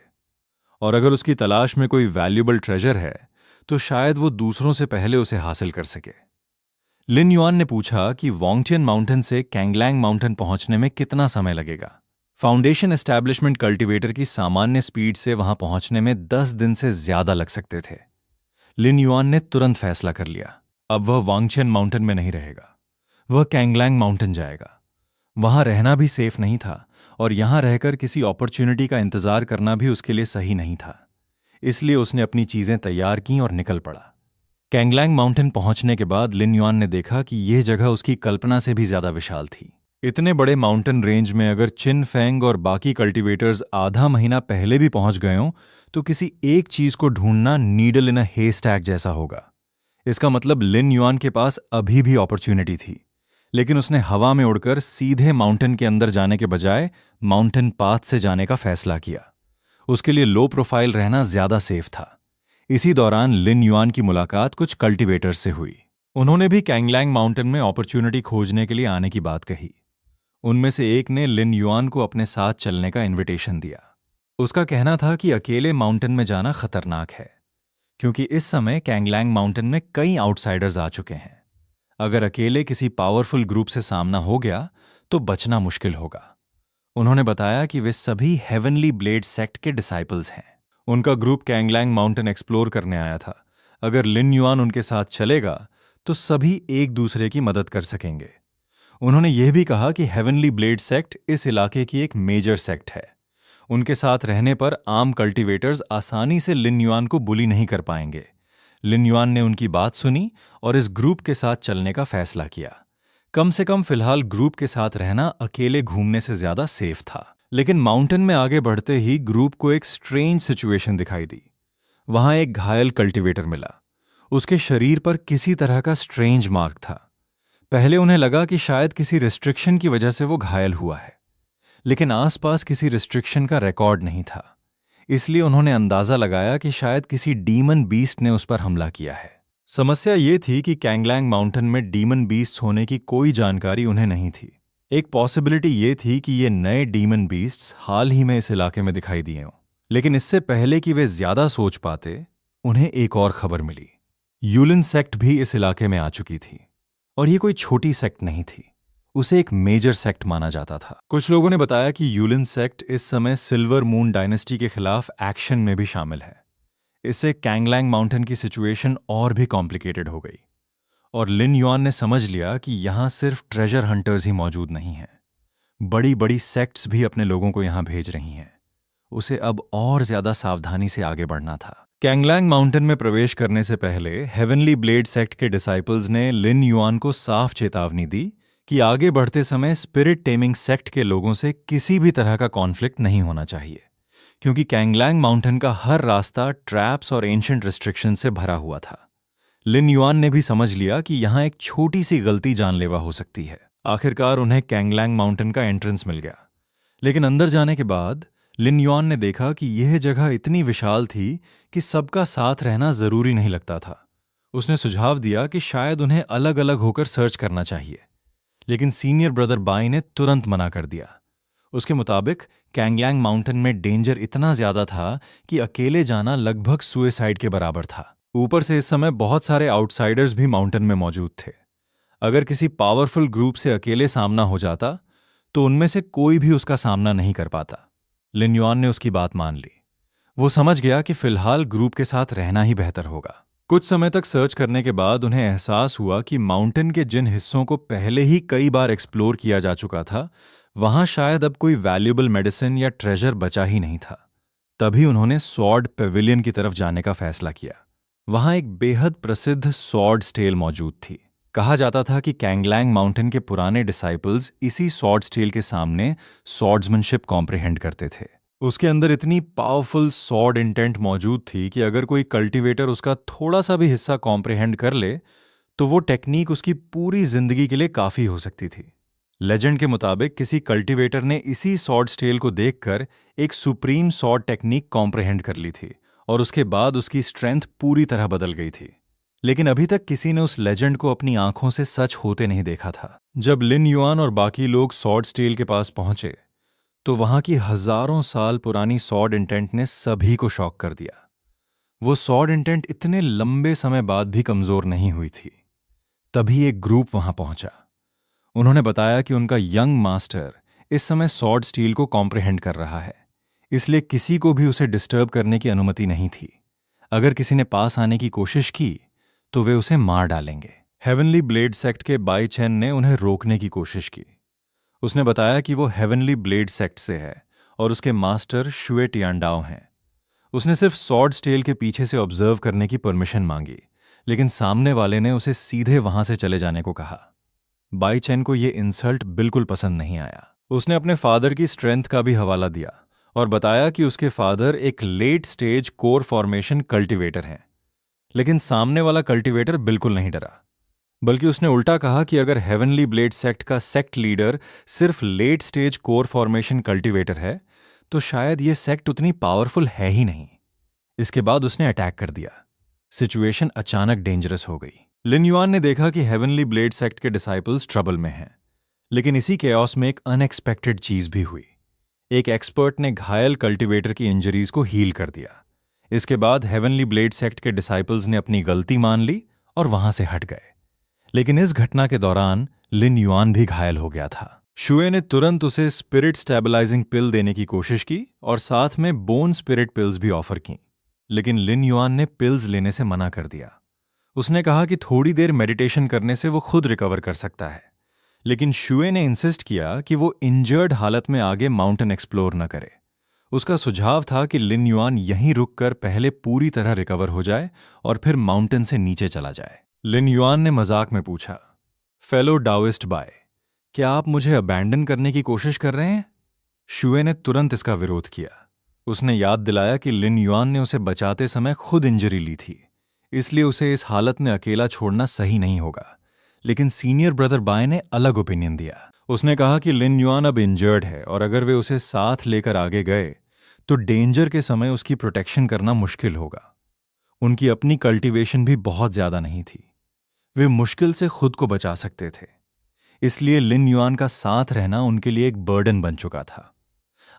और अगर उसकी तलाश में कोई वैल्यूबल ट्रेजर है तो शायद वो दूसरों से पहले उसे हासिल कर सके। लिन युआन ने पूछा कि वांगचेन माउंटेन से कैंगलैंग माउंटेन पहुंचने में कितना समय लगेगा। फाउंडेशन एस्टैब्लिशमेंट कल्टीवेटर की सामान्य स्पीड से वहां पहुंचने में 10 दिन से ज्यादा लग सकते थे। लिन युआन ने तुरंत फैसला कर लिया, अब वह वांगचेन माउंटेन में नहीं रहेगा, वह कैंगलैंग माउंटेन जाएगा। वहां रहना भी सेफ नहीं था और यहां रहकर किसी अपॉर्चुनिटी का इंतजार करना भी उसके लिए सही नहीं था। इसलिए उसने अपनी चीजें तैयार की और निकल पड़ा। कैंगलैंग माउंटेन पहुंचने के बाद लिन युआन ने देखा कि यह जगह उसकी कल्पना से भी ज्यादा विशाल थी। इतने बड़े माउंटेन रेंज में अगर चिन फेंग और बाकी कल्टीवेटर्स आधा महीना पहले भी पहुंच गए हों तो किसी एक चीज को ढूंढना नीडल इन अ हेस्टैक जैसा होगा। इसका मतलब लिन युआन के पास अभी भी अपॉर्चुनिटी थी, लेकिन उसने हवा में उड़कर सीधे माउंटेन के अंदर जाने के बजाय माउंटेन पाथ से जाने का फैसला किया। उसके लिए लो प्रोफाइल रहना ज्यादा सेफ था। इसी दौरान लिन युआन की मुलाकात कुछ कल्टीवेटर्स से हुई। उन्होंने भी कैंगलैंग माउंटेन में अपॉर्चुनिटी खोजने के लिए आने की बात कही। उनमें से एक ने लिन युआन को अपने साथ चलने का इनविटेशन दिया। उसका कहना था कि अकेले माउंटेन में जाना खतरनाक है, क्योंकि इस समय कैंगलैंग माउंटेन में कई आउटसाइडर्स आ चुके हैं। अगर अकेले किसी पावरफुल ग्रुप से सामना हो गया तो बचना मुश्किल होगा। उन्होंने बताया कि वे सभी हेवनली ब्लेड सेक्ट के डिसाइपल्स हैं। उनका ग्रुप कैंगलैंग माउंटेन एक्सप्लोर करने आया था। अगर लिन युआन उनके साथ चलेगा तो सभी एक दूसरे की मदद कर सकेंगे। उन्होंने यह भी कहा कि हेवनली ब्लेड सेक्ट इस इलाके की एक मेजर सेक्ट है। उनके साथ रहने पर आम कल्टीवेटर्स आसानी से लिन युआन को बुली नहीं कर पाएंगे। लिन युआन ने उनकी बात सुनी और इस ग्रुप के साथ चलने का फैसला किया। कम से कम फिलहाल ग्रुप के साथ रहना अकेले घूमने से ज्यादा सेफ था। लेकिन माउंटेन में आगे बढ़ते ही ग्रुप को एक स्ट्रेंज सिचुएशन दिखाई दी। वहां एक घायल कल्टीवेटर मिला। उसके शरीर पर किसी तरह का स्ट्रेंज मार्क था। पहले उन्हें लगा कि शायद किसी रिस्ट्रिक्शन की वजह से वो घायल हुआ है, लेकिन आसपास किसी रिस्ट्रिक्शन का रिकॉर्ड नहीं था। इसलिए उन्होंने अंदाजा लगाया कि शायद किसी डीमन बीस्ट ने उस पर हमला किया है। समस्या ये थी कि कैंगलैंग माउंटेन में डीमन बीस्ट होने की कोई जानकारी उन्हें नहीं थी। एक पॉसिबिलिटी ये थी कि ये नए डीमन बीस्ट्स हाल ही में इस इलाके में दिखाई दिए हों। लेकिन इससे पहले कि वे ज्यादा सोच पाते, उन्हें एक और खबर मिली। यूलिन सेक्ट भी इस इलाके में आ चुकी थी, और ये कोई छोटी सेक्ट नहीं थी। उसे एक मेजर सेक्ट माना जाता था। कुछ लोगों ने बताया कि यूलिन सेक्ट इस समय सिल्वर मून डायनेस्टी के खिलाफ एक्शन में भी शामिल है। इससे कैंगलैंग माउंटेन की सिचुएशन और भी कॉम्प्लिकेटेड हो गई, और लिन युआन ने समझ लिया कि यहां सिर्फ ट्रेजर हंटर्स ही मौजूद नहीं हैं, बड़ी बड़ी सेक्ट्स भी अपने लोगों को यहां भेज रही हैं। उसे अब और ज्यादा सावधानी से आगे बढ़ना था। कैंगलैंग माउंटेन में प्रवेश करने से पहले हेवनली ब्लेड सेक्ट के डिसाइपल्स ने लिन युआन को साफ चेतावनी दी कि आगे बढ़ते समय स्पिरिट टेमिंग सेक्ट के लोगों से किसी भी तरह का कॉन्फ्लिक्ट नहीं होना चाहिए, क्योंकि कैंगलैंग माउंटेन का हर रास्ता ट्रैप्स और एंशिएंट रिस्ट्रिक्शन से भरा हुआ था। लिन युआन ने भी समझ लिया कि यहां एक छोटी सी गलती जानलेवा हो सकती है। आखिरकार उन्हें कैंगलैंग माउंटेन का एंट्रेंस मिल गया, लेकिन अंदर जाने के बाद लिन युआन ने देखा कि यह जगह इतनी विशाल थी कि सबका साथ रहना जरूरी नहीं लगता था। उसने सुझाव दिया कि शायद उन्हें अलग अलग होकर सर्च करना चाहिए, लेकिन सीनियर ब्रदर बाई ने तुरंत मना कर दिया। उसके मुताबिक कैंगलैंग माउंटेन में डेंजर इतना ज्यादा था कि अकेले जाना लगभग सुसाइड के बराबर था। ऊपर से इस समय बहुत सारे आउटसाइडर्स भी माउंटेन में मौजूद थे। अगर किसी पावरफुल ग्रुप से अकेले सामना हो जाता तो उनमें से कोई भी उसका सामना नहीं कर पाता। लिन युआन ने उसकी बात मान ली। वो समझ गया कि फिलहाल ग्रुप के साथ रहना ही बेहतर होगा। कुछ समय तक सर्च करने के बाद उन्हें एहसास हुआ कि माउंटेन के जिन हिस्सों को पहले ही कई बार एक्सप्लोर किया जा चुका था, वहां शायद अब कोई वैल्यूएबल मेडिसिन या ट्रेजर बचा ही नहीं था। तभी उन्होंने सॉर्ड पेविलियन की तरफ जाने का फैसला किया। वहां एक बेहद प्रसिद्ध सॉर्ड स्टेल मौजूद थी। कहा जाता था कि कैंगलैंग माउंटेन के पुराने डिसाइपल्स इसी सॉर्ड स्टेल के सामने सॉर्ड्समैनशिप कॉम्प्रिहेंड करते थे। उसके अंदर इतनी पावरफुल सॉर्ड इंटेंट मौजूद थी कि अगर कोई कल्टीवेटर उसका थोड़ा सा भी हिस्सा कॉम्प्रिहेंड कर ले तो वो टेक्निक उसकी पूरी जिंदगी के लिए काफी हो सकती थी। लेजेंड के मुताबिक किसी कल्टीवेटर ने इसी सॉर्ड स्टेल को देखकर एक सुप्रीम सॉर्ड टेक्निक कॉम्प्रिहेंड कर ली थी, और उसके बाद उसकी स्ट्रेंथ पूरी तरह बदल गई थी। लेकिन अभी तक किसी ने उस लेजेंड को अपनी आंखों से सच होते नहीं देखा था। जब लिन युआन और बाकी लोग सॉर्ड स्टेल के पास पहुंचे तो वहां की हजारों साल पुरानी सॉर्ड इंटेंट ने सभी को शॉक कर दिया। वो सॉर्ड इंटेंट इतने लंबे समय बाद भी कमजोर नहीं हुई थी। तभी एक ग्रुप वहां पहुंचा। उन्होंने बताया कि उनका यंग मास्टर इस समय सॉर्ड स्टील को कॉम्प्रिहेंड कर रहा है, इसलिए किसी को भी उसे डिस्टर्ब करने की अनुमति नहीं थी। अगर किसी ने पास आने की कोशिश की तो वे उसे मार डालेंगे। हेवनली ब्लेड सेक्ट के बाई चेन ने उन्हें रोकने की कोशिश की। उसने बताया कि वो हेवनली ब्लेड सेक्ट से है और उसके मास्टर शुए टियांडाओ हैं। उसने सिर्फ सॉर्ड स्टेल के पीछे से ऑब्जर्व करने की परमिशन मांगी, लेकिन सामने वाले ने उसे सीधे वहां से चले जाने को कहा। बाई चेन को यह इंसल्ट बिल्कुल पसंद नहीं आया। उसने अपने फादर की स्ट्रेंथ का भी हवाला दिया और बताया कि उसके फादर एक late stage core formation cultivator हैं। लेकिन सामने वाला कल्टीवेटर बिल्कुल नहीं डरा, बल्कि उसने उल्टा कहा कि अगर हेवनली ब्लेड सेक्ट का सेक्ट लीडर सिर्फ late stage core formation cultivator है तो शायद ये सेक्ट उतनी पावरफुल है ही नहीं। इसके बाद उसने अटैक कर दिया। सिचुएशन अचानक डेंजरस हो गई। लिन युआन ने देखा कि हेवनली ब्लेड सेक्ट के डिसाइपल्स ट्रबल में हैं, लेकिन इसी केओस में एक अनएक्सपेक्टेड चीज भी हुई। एक एक्सपर्ट ने घायल कल्टीवेटर की इंजरीज को हील कर दिया। इसके बाद हेवनली ब्लेड सेक्ट के डिसाइपल्स ने अपनी गलती मान ली और वहां से हट गए। लेकिन इस घटना के दौरान लिन युआन भी घायल हो गया था। शुए ने तुरंत उसे स्पिरिट स्टेबलाइजिंग पिल देने की कोशिश की और साथ में बोन स्पिरिट पिल्स भी ऑफर की। लेकिन लिन युआन ने पिल्स लेने से मना कर दिया। उसने कहा कि थोड़ी देर मेडिटेशन करने से वो खुद रिकवर कर सकता है। लेकिन शुए ने इंसिस्ट किया कि वो इंजर्ड हालत में आगे माउंटेन एक्सप्लोर न करे। उसका सुझाव था कि लिन युआन यहीं रुककर पहले पूरी तरह रिकवर हो जाए और फिर माउंटेन से नीचे चला जाए। लिन युआन ने मजाक में पूछा, फेलो डाओइस्ट बाय, क्या आप मुझे अबैंडन करने की कोशिश कर रहे हैं? शुए ने तुरंत इसका विरोध किया। उसने याद दिलाया कि लिन युआन ने उसे बचाते समय खुद इंजरी ली थी, इसलिए उसे इस हालत में अकेला छोड़ना सही नहीं होगा। लेकिन सीनियर ब्रदर बाय ने अलग ओपिनियन दिया। उसने कहा कि लिन युआन अब इंजर्ड है और अगर वे उसे साथ लेकर आगे गए तो डेंजर के समय उसकी प्रोटेक्शन करना मुश्किल होगा। उनकी अपनी कल्टीवेशन भी बहुत ज्यादा नहीं थी, वे मुश्किल से खुद को बचा सकते थे। इसलिए लिन युआन का साथ रहना उनके लिए एक बर्डन बन चुका था।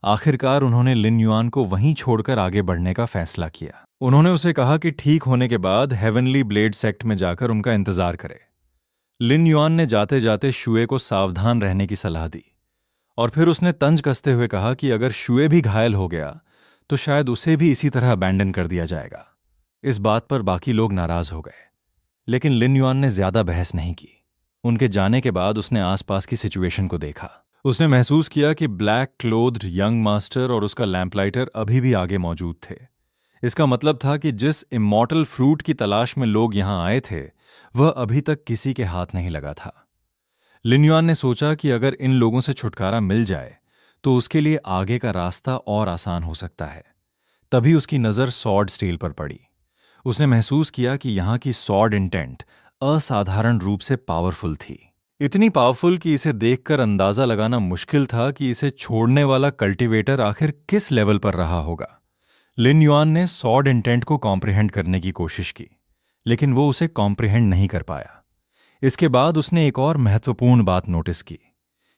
आखिरकार उन्होंने लिन युआन को वहीं छोड़कर आगे बढ़ने का फैसला किया। उन्होंने उसे कहा कि ठीक होने के बाद हेवनली ब्लेड सेक्ट में जाकर उनका इंतजार करे। लिन युआन ने जाते जाते शुए को सावधान रहने की सलाह दी और फिर उसने तंज कसते हुए कहा कि अगर शुए भी घायल हो गया तो शायद उसे भी इसी तरह अबैंडन कर दिया जाएगा। इस बात पर बाकी लोग नाराज हो गए, लेकिन लिन युआन ने ज्यादा बहस नहीं की। उनके जाने के बाद उसने आसपास की सिचुएशन को देखा। उसने महसूस किया कि ब्लैक क्लोथ्ड यंग मास्टर और उसका लैम्पलाइटर अभी भी आगे मौजूद थे। इसका मतलब था कि जिस इमॉर्टल फ्रूट की तलाश में लोग यहां आए थे वह अभी तक किसी के हाथ नहीं लगा था। लिन युआन ने सोचा कि अगर इन लोगों से छुटकारा मिल जाए तो उसके लिए आगे का रास्ता और आसान हो सकता है। तभी उसकी नज़र सॉर्ड स्टील पर पड़ी। उसने महसूस किया कि यहां की सॉर्ड इंटेंट असाधारण रूप से पावरफुल थी, इतनी पावरफुल कि इसे देखकर अंदाजा लगाना मुश्किल था कि इसे छोड़ने वाला कल्टीवेटर आखिर किस लेवल पर रहा होगा। लिन युआन ने सॉर्ड इंटेंट को कॉम्प्रिहेंड करने की कोशिश की, लेकिन वो उसे कॉम्प्रिहेंड नहीं कर पाया। इसके बाद उसने एक और महत्वपूर्ण बात नोटिस की।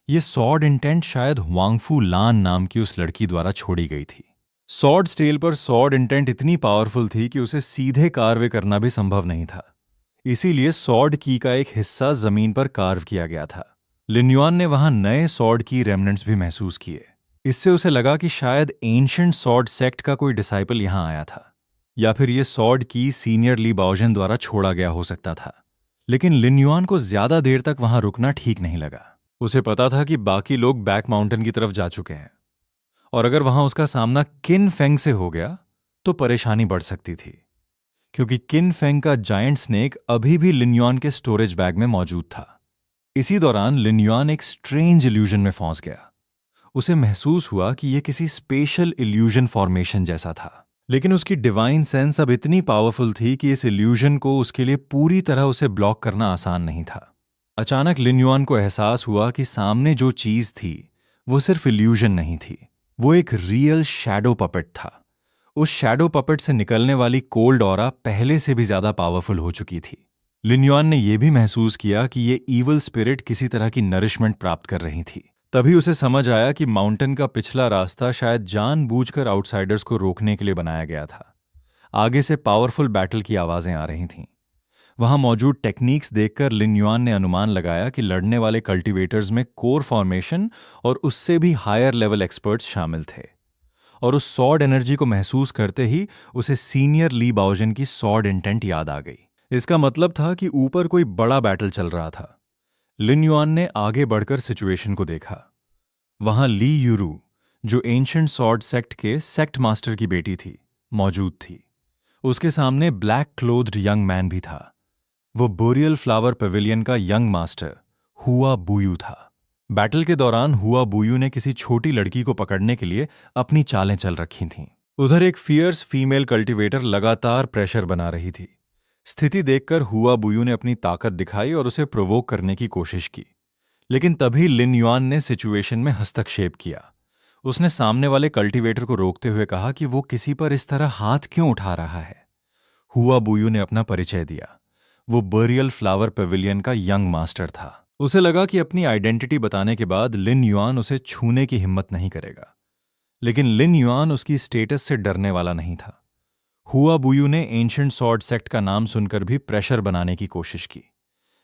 ये सॉर्ड इंटेंट शायद हुआंगफू लान नाम की उस लड़की द्वारा छोड़ी गई थी। सॉर्ड स्टेल पर सॉर्ड इंटेंट इतनी पावरफुल थी कि उसे सीधे कार्व करना भी संभव नहीं था। इसीलिए सॉर्ड की का एक हिस्सा जमीन पर कार्व किया गया था। लिन युआन ने वहां नए सॉर्ड की रेमनेंट्स भी महसूस किए। इससे उसे लगा कि शायद एंशिएंट सॉर्ड सेक्ट का कोई डिसाइपल यहां आया था, या फिर यह सॉर्ड की सीनियर ली बाओजन द्वारा छोड़ा गया हो सकता था। लेकिन लिन युआन को ज्यादा देर तक वहां रुकना ठीक नहीं लगा। उसे पता था कि बाकी लोग बैक माउंटेन की तरफ जा चुके हैं और अगर वहां उसका सामना किन फेंग से हो गया तो परेशानी बढ़ सकती थी, क्योंकि किन फेंग का जायंट स्नेक अभी भी लिन युआन के स्टोरेज बैग में मौजूद था। इसी दौरान लिन युआन एक स्ट्रेंज इल्यूजन में फंस गया। उसे महसूस हुआ कि यह किसी स्पेशल इल्यूजन फॉर्मेशन जैसा था, लेकिन उसकी डिवाइन सेंस अब इतनी पावरफुल थी कि इस इल्यूजन को उसके लिए पूरी तरह उसे ब्लॉक करना आसान नहीं था। अचानक लिन युआन को एहसास हुआ कि सामने जो चीज थी वो सिर्फ इल्यूजन नहीं थी, वो एक रियल शैडो पपेट था। उस शैडो पपेट से निकलने वाली कोल्ड ऑरा पहले से भी ज्यादा पावरफुल हो चुकी थी। लिन युआन ने यह भी महसूस किया कि ये ईवल स्पिरिट किसी तरह की नरिशमेंट प्राप्त कर रही थी। तभी उसे समझ आया कि माउंटेन का पिछला रास्ता शायद जानबूझकर आउटसाइडर्स को रोकने के लिए बनाया गया था। आगे से पावरफुल बैटल की आवाजें आ रही थीं। वहां मौजूद टेक्निक्स देखकर लिन युआन ने अनुमान लगाया कि लड़ने वाले कल्टीवेटर्स में कोर फॉर्मेशन और उससे भी हायर लेवल एक्सपर्ट्स शामिल थे। और उस सॉर्ड एनर्जी को महसूस करते ही उसे सीनियर ली बाओजन की सॉर्ड इंटेंट याद आ गई। इसका मतलब था कि ऊपर कोई बड़ा बैटल चल रहा था। लिन युआन ने आगे बढ़कर सिचुएशन को देखा। वहां ली यूरू, जो एंशिएंट सॉर्ड सेक्ट के सेक्ट मास्टर की बेटी थी, मौजूद थी। उसके सामने ब्लैक क्लोथ्ड यंग मैन भी था। वो बोरियल फ्लावर पेविलियन का यंग मास्टर हुआ बुयू था। बैटल के दौरान हुआ बुयू ने किसी छोटी लड़की को पकड़ने के लिए अपनी चालें चल रखी थीं। उधर एक फियर्स फीमेल कल्टीवेटर लगातार प्रेशर बना रही थी। स्थिति देखकर हुआ बुयू ने अपनी ताकत दिखाई और उसे प्रोवोक करने की कोशिश की, लेकिन तभी लिन युआन ने सिचुएशन में हस्तक्षेप किया। उसने सामने वाले कल्टीवेटर को रोकते हुए कहा कि वो किसी पर इस तरह हाथ क्यों उठा रहा है। हुआ बुयू ने अपना परिचय दिया। वो बोरियल फ्लावर पेविलियन का यंग मास्टर था। उसे लगा कि अपनी आइडेंटिटी बताने के बाद लिन युआन उसे छूने की हिम्मत नहीं करेगा। लेकिन लिन युआन उसकी स्टेटस से डरने वाला नहीं था। हुआ बुयू ने एंशिएंट सॉर्ड सेक्ट का नाम सुनकर भी प्रेशर बनाने की कोशिश की,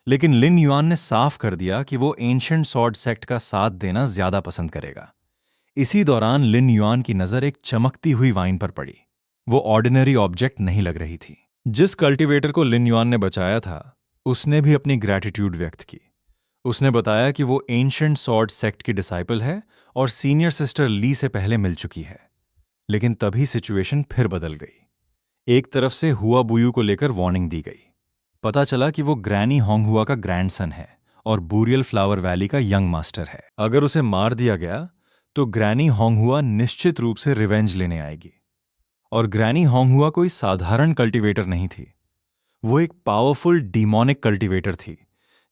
लेकिन लिन युआन ने साफ कर दिया कि वो एंशिएंट सॉर्ड सेक्ट का साथ देना ज्यादा पसंद करेगा। इसी दौरान लिन युआन की नजर एक चमकती हुई वाइन पर पड़ी। वो ऑर्डिनरी ऑब्जेक्ट नहीं लग रही थी। जिस कल्टीवेटर को लिन युआन ने बचाया था, उसने भी अपनी ग्रैटिट्यूड व्यक्त की। उसने बताया कि वो एंशिएंट सॉर्ड सेक्ट की डिसाइपल है और सीनियर सिस्टर ली से पहले मिल चुकी है। लेकिन तभी सिचुएशन फिर बदल गई। एक तरफ से हुआ बुयू को लेकर वार्निंग दी गई। पता चला कि वो ग्रैनी होंगहुआ का ग्रैंडसन है और बूरियल फ्लावर वैली का यंग मास्टर है। अगर उसे मार दिया गया तो ग्रैनी होंगहुआ निश्चित रूप से रिवेंज लेने आएगी। और ग्रैनी होंगहुआ कोई साधारण कल्टीवेटर नहीं थी। वो एक पावरफुल डीमोनिक कल्टीवेटर थी,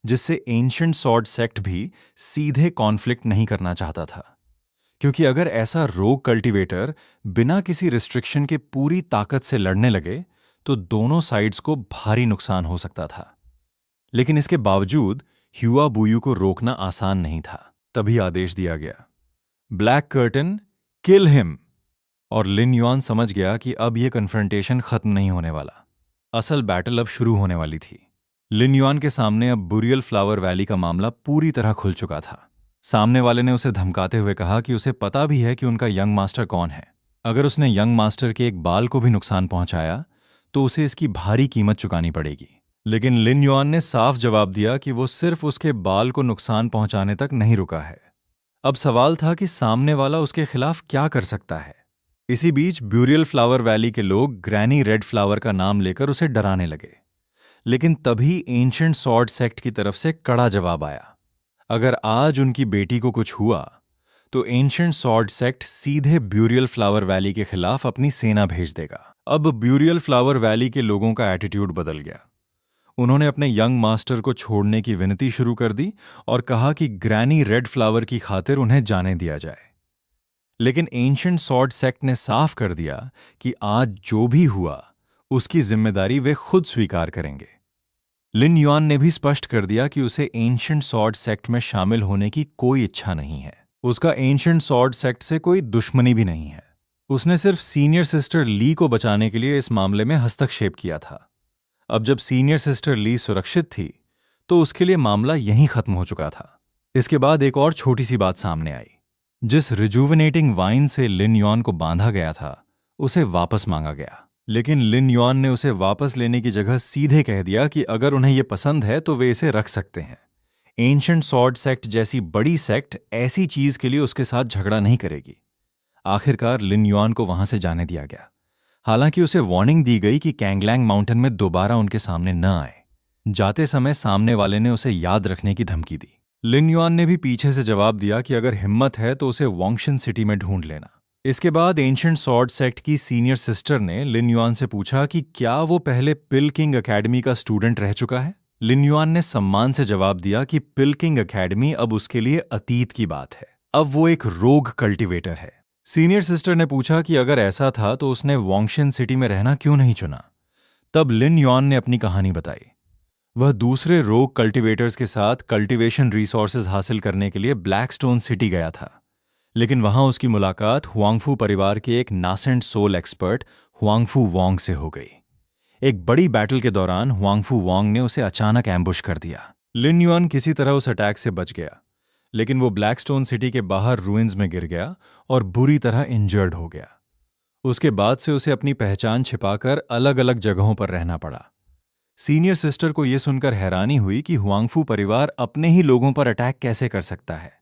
जिससे एंशिएंट सॉर्ड सेक्ट भी सीधे कॉन्फ्लिक्ट नहीं करना चाहता था। क्योंकि अगर ऐसा रोग कल्टीवेटर बिना किसी रिस्ट्रिक्शन के पूरी ताकत से लड़ने लगे तो दोनों साइड्स को भारी नुकसान हो सकता था। लेकिन इसके बावजूद हुआ बुयू को रोकना आसान नहीं था। तभी आदेश दिया गया, ब्लैक कर्टन, किल हिम। और लिन युआन समझ गया कि अब यह कन्फ्रंटेशन खत्म नहीं होने वाला। असल बैटल अब शुरू होने वाली थी। लिन युआन के सामने अब बुरियल फ्लावर वैली का मामला पूरी तरह खुल चुका था। सामने वाले ने उसे धमकाते हुए कहा कि उसे पता भी है कि उनका यंग मास्टर कौन है। अगर उसने यंग मास्टर के एक बाल को भी नुकसान पहुंचाया तो उसे इसकी भारी कीमत चुकानी पड़ेगी। लेकिन लिन युआन ने साफ जवाब दिया कि वो सिर्फ उसके बाल को नुकसान पहुंचाने तक नहीं रुका है। अब सवाल था कि सामने वाला उसके खिलाफ क्या कर सकता है। इसी बीच ब्यूरियल फ्लावर वैली के लोग ग्रैनी रेड फ्लावर का नाम लेकर उसे डराने लगे। लेकिन तभी एंशिएंट सॉर्ड सेक्ट की तरफ से कड़ा जवाब आया। अगर आज उनकी बेटी को कुछ हुआ तो एंशिएंट सॉर्ड सेक्ट सीधे ब्यूरियल फ्लावर वैली के खिलाफ अपनी सेना भेज देगा। अब ब्यूरियल फ्लावर वैली के लोगों का एटीट्यूड बदल गया। उन्होंने अपने यंग मास्टर को छोड़ने की विनती शुरू कर दी और कहा कि ग्रैनी रेड फ्लावर की खातिर उन्हें जाने दिया जाए। लेकिन एंशिएंट सॉर्ड सेक्ट ने साफ कर दिया कि आज जो भी हुआ उसकी जिम्मेदारी वे खुद स्वीकार करेंगे। लिन युआन ने भी स्पष्ट कर दिया कि उसे एंशिएंट सॉर्ड सेक्ट में शामिल होने की कोई इच्छा नहीं है। उसका एंशिएंट सॉर्ड सेक्ट से कोई दुश्मनी भी नहीं है। उसने सिर्फ सीनियर सिस्टर ली को बचाने के लिए इस मामले में हस्तक्षेप किया था। अब जब सीनियर सिस्टर ली सुरक्षित थी तो उसके लिए मामला यहीं खत्म हो चुका था। इसके बाद एक और छोटी सी बात सामने आई। जिस रिजुविनेटिंग वाइन से लिन युआन को बांधा गया था उसे वापस मांगा गया। लेकिन लिन युआन ने उसे वापस लेने की जगह सीधे कह दिया कि अगर उन्हें यह पसंद है तो वे इसे रख सकते हैं। एंशिएंट सॉर्ड सेक्ट जैसी बड़ी सेक्ट ऐसी चीज के लिए उसके साथ झगड़ा नहीं करेगी। आखिरकार लिन युआन को वहां से जाने दिया गया। हालांकि उसे वार्निंग दी गई कि कैंगलैंग माउंटेन में दोबारा उनके सामने न आए। जाते समय सामने वाले ने उसे याद रखने की धमकी दी। लिन युआन ने भी पीछे से जवाब दिया कि अगर हिम्मत है तो उसे वोंगशिन सिटी में ढूंढ लेना। इसके बाद एंशिएंट सॉर्ड सेक्ट की सीनियर सिस्टर ने लिन युआन से पूछा कि क्या वो पहले पिल किंग एकेडमी का स्टूडेंट रह चुका है। लिन युआन ने सम्मान से जवाब दिया कि पिल किंग एकेडमी अब उसके लिए अतीत की बात है। अब वो एक रोग कल्टीवेटर है। सीनियर सिस्टर ने पूछा कि अगर ऐसा था तो उसने वोंगशिन सिटी में रहना क्यों नहीं चुना। तब लिन युआन ने अपनी कहानी बताई। वह दूसरे रोग कल्टीवेटर्स के साथ कल्टीवेशन रिसोर्सेज हासिल करने के लिए ब्लैकस्टोन सिटी गया था। लेकिन वहां उसकी मुलाकात हुआंगफू परिवार के एक nascent soul expert Huangfu Wong से हो गई। एक बड़ी बैटल के दौरान हुआंगफू वोंग ने उसे अचानक एम्बुश कर दिया। लिन युआन किसी तरह उस अटैक से बच गया, लेकिन वो ब्लैकस्टोन सिटी के बाहर रूइंस में गिर गया और बुरी तरह इंजर्ड हो गया। उसके बाद से उसे अपनी पहचान छिपाकर अलग अलग जगहों पर रहना पड़ा। सीनियर सिस्टर को यह सुनकर हैरानी हुई कि हुआंगफू परिवार अपने ही लोगों पर अटैक कैसे कर सकता है।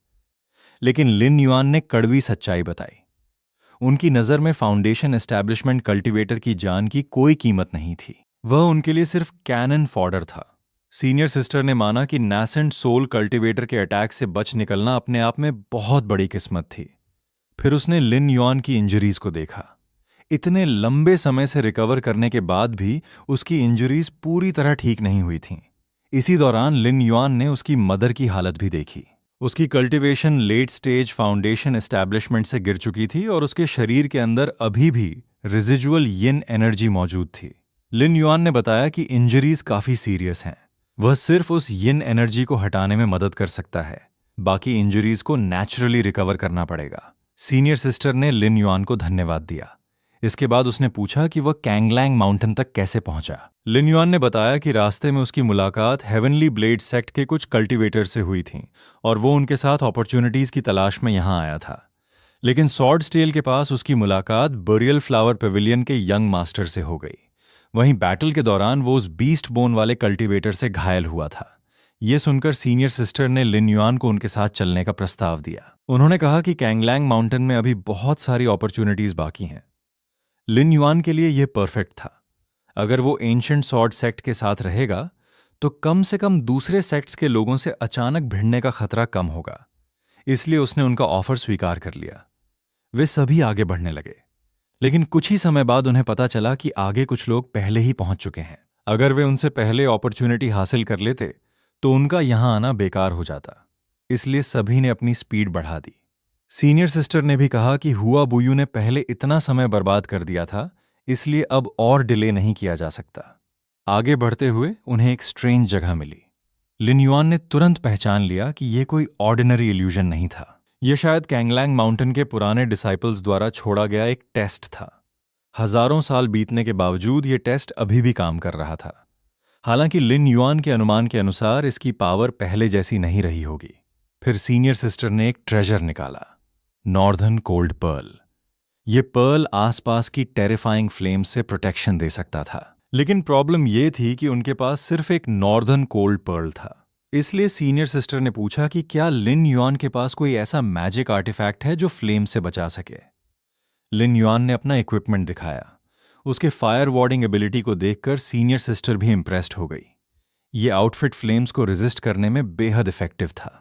लेकिन लिन युआन ने कड़वी सच्चाई बताई। उनकी नजर में फाउंडेशन एस्टैब्लिशमेंट कल्टीवेटर की जान की कोई कीमत नहीं थी। वह उनके लिए सिर्फ कैनन फॉडर था। सीनियर सिस्टर ने माना कि नासेंट सोल कल्टीवेटर के अटैक से बच निकलना अपने आप में बहुत बड़ी किस्मत थी। फिर उसने लिन युआन की इंजरीज को देखा। इतने लंबे समय से रिकवर करने के बाद भी उसकी इंजरीज पूरी तरह ठीक नहीं हुई थीं। इसी दौरान लिन युआन ने उसकी मदर की हालत भी देखी। उसकी cultivation late stage foundation establishment से गिर चुकी थी और उसके शरीर के अंदर अभी भी रेजिजुअल यिन एनर्जी मौजूद थी। लिन युआन ने बताया कि इंजरीज काफी सीरियस हैं। वह सिर्फ उस यिन एनर्जी को हटाने में मदद कर सकता है, बाकी इंजरीज को नेचुरली रिकवर करना पड़ेगा। सीनियर सिस्टर ने लिन युआन को धन्यवाद दिया। इसके बाद उसने पूछा कि वह कैंगलैंग माउंटेन तक कैसे पहुंचा। लिन युआन ने बताया कि रास्ते में उसकी मुलाकात हेवनली ब्लेड सेक्ट के कुछ कल्टीवेटर से हुई थी और वो उनके साथ अपॉर्चुनिटीज की तलाश में यहां आया था। लेकिन सॉर्ड स्टेल के पास उसकी मुलाकात बरियल फ्लावर पेविलियन के यंग मास्टर से हो गई। वहीं बैटल के दौरान वो उस बीस्ट बोन वाले कल्टीवेटर से घायल हुआ था। ये सुनकर सीनियर सिस्टर ने लिन युआन को उनके साथ चलने का प्रस्ताव दिया। उन्होंने कहा कि कैंगलैंग माउंटेन में अभी बहुत सारी अपॉर्चुनिटीज बाकी हैं। लिन युआन के लिए यह परफेक्ट था। अगर वो एंशिएंट सॉर्ड सेक्ट के साथ रहेगा तो कम से कम दूसरे सेक्ट्स के लोगों से अचानक भिड़ने का खतरा कम होगा। इसलिए उसने उनका ऑफर स्वीकार कर लिया। वे सभी आगे बढ़ने लगे, लेकिन कुछ ही समय बाद उन्हें पता चला कि आगे कुछ लोग पहले ही पहुंच चुके हैं। अगर वे उनसे पहले अपॉर्चुनिटी हासिल कर लेते तो उनका यहां आना बेकार हो जाता। इसलिए सभी ने अपनी स्पीड बढ़ा दी। सीनियर सिस्टर ने भी कहा कि हुआ बुयू ने पहले इतना समय बर्बाद कर दिया था, इसलिए अब और डिले नहीं किया जा सकता। आगे बढ़ते हुए उन्हें एक स्ट्रेंज जगह मिली। लिन युआन ने तुरंत पहचान लिया कि यह कोई ऑर्डिनरी इल्यूजन नहीं था। यह शायद कैंगलैंग माउंटेन के पुराने डिसाइपल्स द्वारा छोड़ा गया एक टेस्ट था। हजारों साल बीतने के बावजूद यह टेस्ट अभी भी काम कर रहा था। हालांकि लिन युआन के अनुमान के अनुसार इसकी पावर पहले जैसी नहीं रही होगी। फिर सीनियर सिस्टर ने एक ट्रेजर निकाला, नॉर्दर्न कोल्ड पर्ल। यह पर्ल आसपास की टेरिफाइंग फ्लेम से प्रोटेक्शन दे सकता था। लेकिन प्रॉब्लम यह थी कि उनके पास सिर्फ एक नॉर्दर्न कोल्ड पर्ल था। इसलिए सीनियर सिस्टर ने पूछा कि क्या लिन युआन के पास कोई ऐसा मैजिक आर्टिफैक्ट है जो फ्लेम से बचा सके। लिन युआन ने अपना इक्विपमेंट दिखाया। उसके फायर वार्डिंग एबिलिटी को देखकर सीनियर सिस्टर भी इंप्रेस्ड हो गई। ये आउटफिट फ्लेम्स को रेजिस्ट करने में बेहद इफेक्टिव था।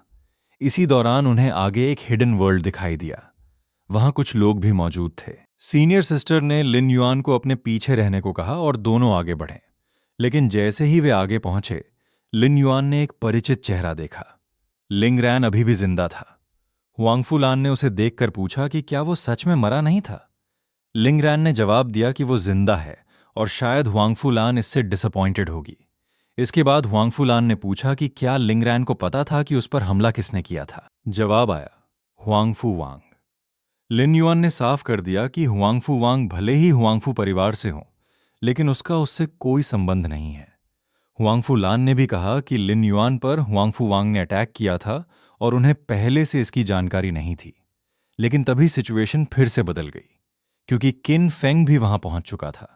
इसी दौरान उन्हें आगे एक हिडन वर्ल्ड दिखाई दिया। वहां कुछ लोग भी मौजूद थे। सीनियर सिस्टर ने लिन युआन को अपने पीछे रहने को कहा और दोनों आगे बढ़े। लेकिन जैसे ही वे आगे पहुंचे, लिन युआन ने एक परिचित चेहरा देखा। लिंग रैन अभी भी जिंदा था। हुआंगफू लान ने उसे देखकर पूछा कि क्या वो सच में मरा नहीं था। लिंग रैन ने जवाब दिया कि वो जिंदा है और शायद हुआंगफू लान इससे डिसअपॉइंटेड होगी। इसके बाद हुआंगफू लान ने पूछा कि क्या लिंग रैन को पता था कि उस पर हमला किसने किया था। जवाब आया, हुआंगफू वांग। लिन युआन ने साफ कर दिया कि हुआंगफू वांग भले ही हुआंगफू परिवार से हो, लेकिन उसका उससे कोई संबंध नहीं है। हुआंगफू लान ने भी कहा कि लिन युआन पर हुआंगफू वांग ने अटैक किया था और उन्हें पहले से इसकी जानकारी नहीं थी। लेकिन तभी सिचुएशन फिर से बदल गई, क्योंकि किन फेंग भी वहां पहुंच चुका था।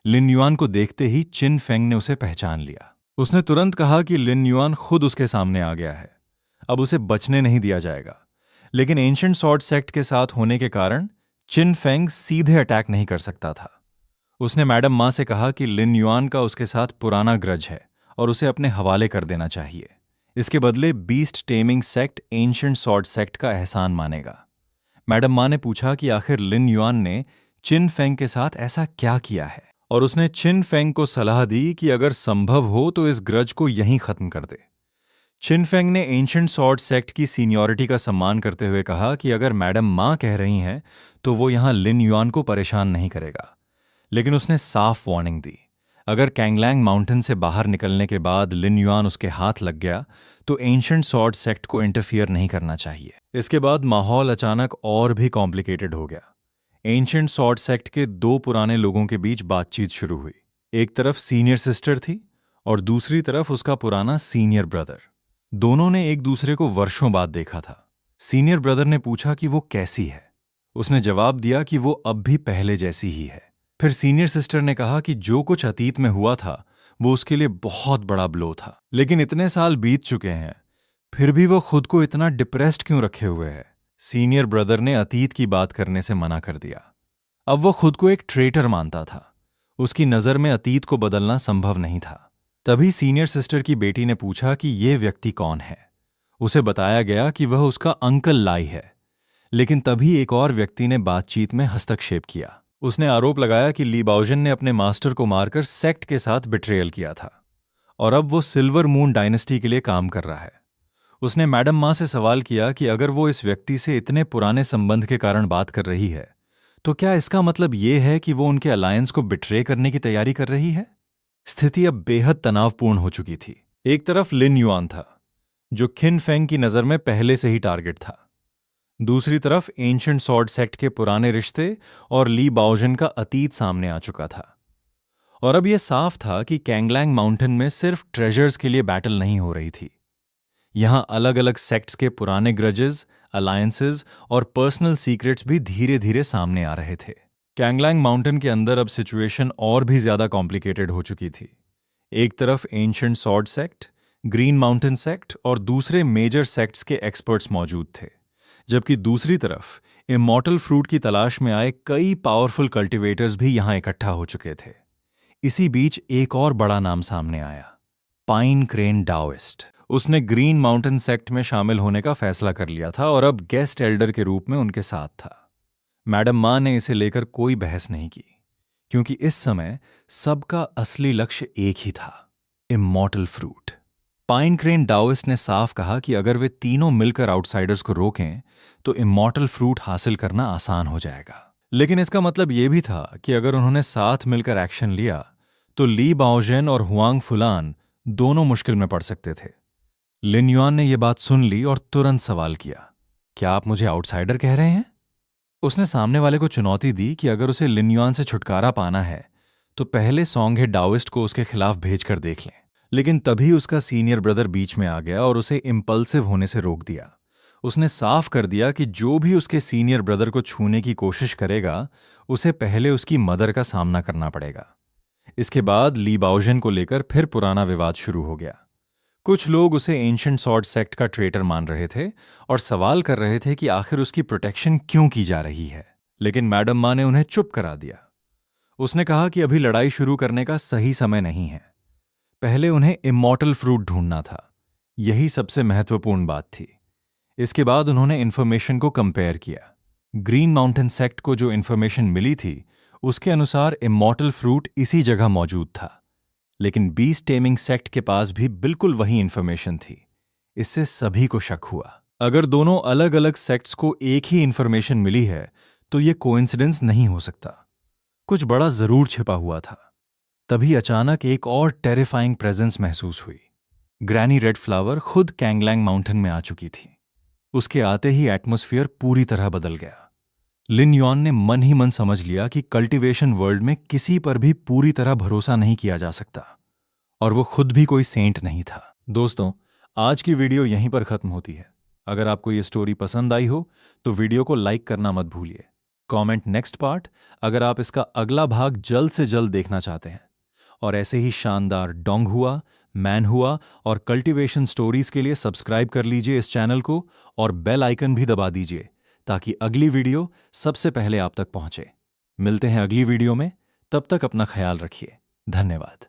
लिन युआन को देखते ही चिन फेंग ने उसे पहचान लिया। उसने तुरंत कहा कि लिन युआन खुद उसके सामने आ गया है, अब उसे बचने नहीं दिया जाएगा। लेकिन एंशिएंट सॉर्ड सेक्ट के साथ होने के कारण चिन फेंग सीधे अटैक नहीं कर सकता था। उसने मैडम मा से कहा कि लिन युआन का उसके साथ पुराना ग्रज है और उसे अपने हवाले कर देना चाहिए। इसके बदले beast taming sect ancient sword sect का एहसान मानेगा। मैडम मा ने पूछा कि आखिर लिन युआन ने चिन फेंग के साथ ऐसा क्या किया है, और उसने चिन फेंग को सलाह दी कि अगर संभव हो तो इस ग्रज को यहीं खत्म कर दे। चिन फेंग ने एंशिएंट सॉर्ड सेक्ट की सीनियरिटी का सम्मान करते हुए कहा कि अगर मैडम मा कह रही हैं तो वो यहां लिन युआन को परेशान नहीं करेगा। लेकिन उसने साफ वार्निंग दी, अगर कैंगलैंग माउंटेन से बाहर निकलने के बाद लिन युआन उसके हाथ लग गया तो एंशिएंट सॉर्ड सेक्ट को इंटरफियर नहीं करना चाहिए। इसके बाद माहौल अचानक और भी कॉम्प्लिकेटेड हो गया। एंशिएंट सॉर्ड सेक्ट के दो पुराने लोगों के बीच बातचीत शुरू हुई। एक तरफ सीनियर सिस्टर थी और दूसरी तरफ उसका पुराना सीनियर ब्रदर। दोनों ने एक दूसरे को वर्षों बाद देखा था। सीनियर ब्रदर ने पूछा कि वो कैसी है। उसने जवाब दिया कि वो अब भी पहले जैसी ही है। फिर सीनियर सिस्टर ने कहा कि जो कुछ अतीत में हुआ था वो उसके लिए बहुत बड़ा ब्लो था, लेकिन इतने साल बीत चुके हैं, फिर भी वो खुद को इतना डिप्रेस्ड क्यों रखे हुए है। सीनियर ब्रदर ने अतीत की बात करने से मना कर दिया। अब वो खुद को एक ट्रेटर मानता था। उसकी नज़र में अतीत को बदलना संभव नहीं था। तभी सीनियर सिस्टर की बेटी ने पूछा कि ये व्यक्ति कौन है। उसे बताया गया कि वह उसका अंकल लाई है। लेकिन तभी एक और व्यक्ति ने बातचीत में हस्तक्षेप किया। उसने आरोप लगाया कि ली बाओजन ने अपने मास्टर को मारकर सेक्ट के साथ बिट्रेयल किया था और अब वो सिल्वर मून डायनेस्टी के लिए काम कर रहा है। उसने मैडम मा से सवाल किया कि अगर वो इस व्यक्ति से इतने पुराने संबंध के कारण बात कर रही है तो क्या इसका मतलब ये है कि वो उनके अलायंस को बिट्रे करने की तैयारी कर रही है। स्थिति अब बेहद तनावपूर्ण हो चुकी थी। एक तरफ लिन युआन था, जो खिन फेंग की नज़र में पहले से ही टारगेट था। दूसरी तरफ एंशिएंट सॉर्ड सेक्ट के पुराने रिश्ते और ली बाओजन का अतीत सामने आ चुका था। और अब यह साफ था कि कैंगलैंग माउंटेन में सिर्फ ट्रेजर्स के लिए बैटल नहीं हो रही थी। यहां अलग अलग सेक्ट्स के पुराने ग्रजेस, अलायंसेस और पर्सनल सीक्रेट्स भी धीरे धीरे सामने आ रहे थे। कैंगलैंग माउंटेन के अंदर अब सिचुएशन और भी ज्यादा कॉम्प्लिकेटेड हो चुकी थी। एक तरफ ancient sword sect, green mountain sect और दूसरे मेजर सेक्ट्स के एक्सपर्ट्स मौजूद थे, जबकि दूसरी तरफ इमॉर्टल फ्रूट की तलाश में आए कई पावरफुल कल्टीवेटर्स भी यहां इकट्ठा हो चुके थे। इसी बीच एक और बड़ा नाम सामने आया, पाइन क्रेन डाओइस्ट। उसने ग्रीन माउंटेन सेक्ट में शामिल होने का फैसला कर लिया था और अब गेस्ट एल्डर के रूप में उनके साथ था। मैडम मां ने इसे लेकर कोई बहस नहीं की, क्योंकि इस समय सबका असली लक्ष्य एक ही था, इमॉर्टल फ्रूट। पाइन क्रेन डाओइस्ट ने साफ कहा कि अगर वे तीनों मिलकर आउटसाइडर्स को रोकें तो इमॉर्टल फ्रूट हासिल करना आसान हो जाएगा। लेकिन इसका मतलब यह भी था कि अगर उन्होंने साथ मिलकर एक्शन लिया तो ली बाओजेन और हुआंग फुलान दोनों मुश्किल में पड़ सकते थे। लिन युआन ने यह बात सुन ली और तुरंत सवाल किया, क्या आप मुझे आउटसाइडर कह रहे हैं? उसने सामने वाले को चुनौती दी कि अगर उसे लिन युआन से छुटकारा पाना है तो पहले सॉन्गहे डाओइस्ट को उसके खिलाफ भेजकर देख लें। लेकिन तभी उसका सीनियर ब्रदर बीच में आ गया और उसे इम्पल्सिव होने से रोक दिया। उसने साफ कर दिया कि जो भी उसके सीनियर ब्रदर को छूने की कोशिश करेगा, उसे पहले उसकी मदर का सामना करना पड़ेगा। इसके बाद ली बाओजेन को लेकर फिर पुराना विवाद शुरू हो गया। कुछ लोग उसे एंशिएंट सॉर्ड सेक्ट का ट्रेटर मान रहे थे और सवाल कर रहे थे कि आखिर उसकी प्रोटेक्शन क्यों की जा रही है। लेकिन मैडम मां ने उन्हें चुप करा दिया। उसने कहा कि अभी लड़ाई शुरू करने का सही समय नहीं है। पहले उन्हें इमॉर्टल फ्रूट ढूंढना था, यही सबसे महत्वपूर्ण बात थी। इसके बाद उन्होंने इन्फॉर्मेशन को कंपेयर किया। ग्रीन माउंटेन सेक्ट को जो इन्फॉर्मेशन मिली थी उसके अनुसार इमॉर्टल फ्रूट इसी जगह मौजूद था, लेकिन बीस्ट टेमिंग सेक्ट के पास भी बिल्कुल वही इन्फॉर्मेशन थी। इससे सभी को शक हुआ, अगर दोनों अलग अलग सेक्ट्स को एक ही इन्फॉर्मेशन मिली है तो यह कोइंसिडेंस नहीं हो सकता, कुछ बड़ा जरूर छिपा हुआ था। तभी अचानक एक और टेरिफाइंग प्रेजेंस महसूस हुई। ग्रैनी रेड फ्लावर खुद कैंगलैंग माउंटेन में आ चुकी थी। उसके आते ही एटमॉस्फेयर पूरी तरह बदल गया। लिन युआन ने मन ही मन समझ लिया कि कल्टीवेशन वर्ल्ड में किसी पर भी पूरी तरह भरोसा नहीं किया जा सकता, और वो खुद भी कोई सेंट नहीं था। दोस्तों, आज की वीडियो यहीं पर खत्म होती है। अगर आपको ये स्टोरी पसंद आई हो तो वीडियो को लाइक करना मत भूलिए। कमेंट नेक्स्ट पार्ट अगर आप इसका अगला भाग जल्द से जल्द देखना चाहते हैं। और ऐसे ही शानदार डोंगहुआ, मैनहुआ और कल्टीवेशन स्टोरीज के लिए सब्सक्राइब कर लीजिए इस चैनल को और बेल आइकन भी दबा दीजिए ताकि अगली वीडियो सबसे पहले आप तक पहुंचे। मिलते हैं अगली वीडियो में, तब तक अपना ख्याल रखिए। धन्यवाद।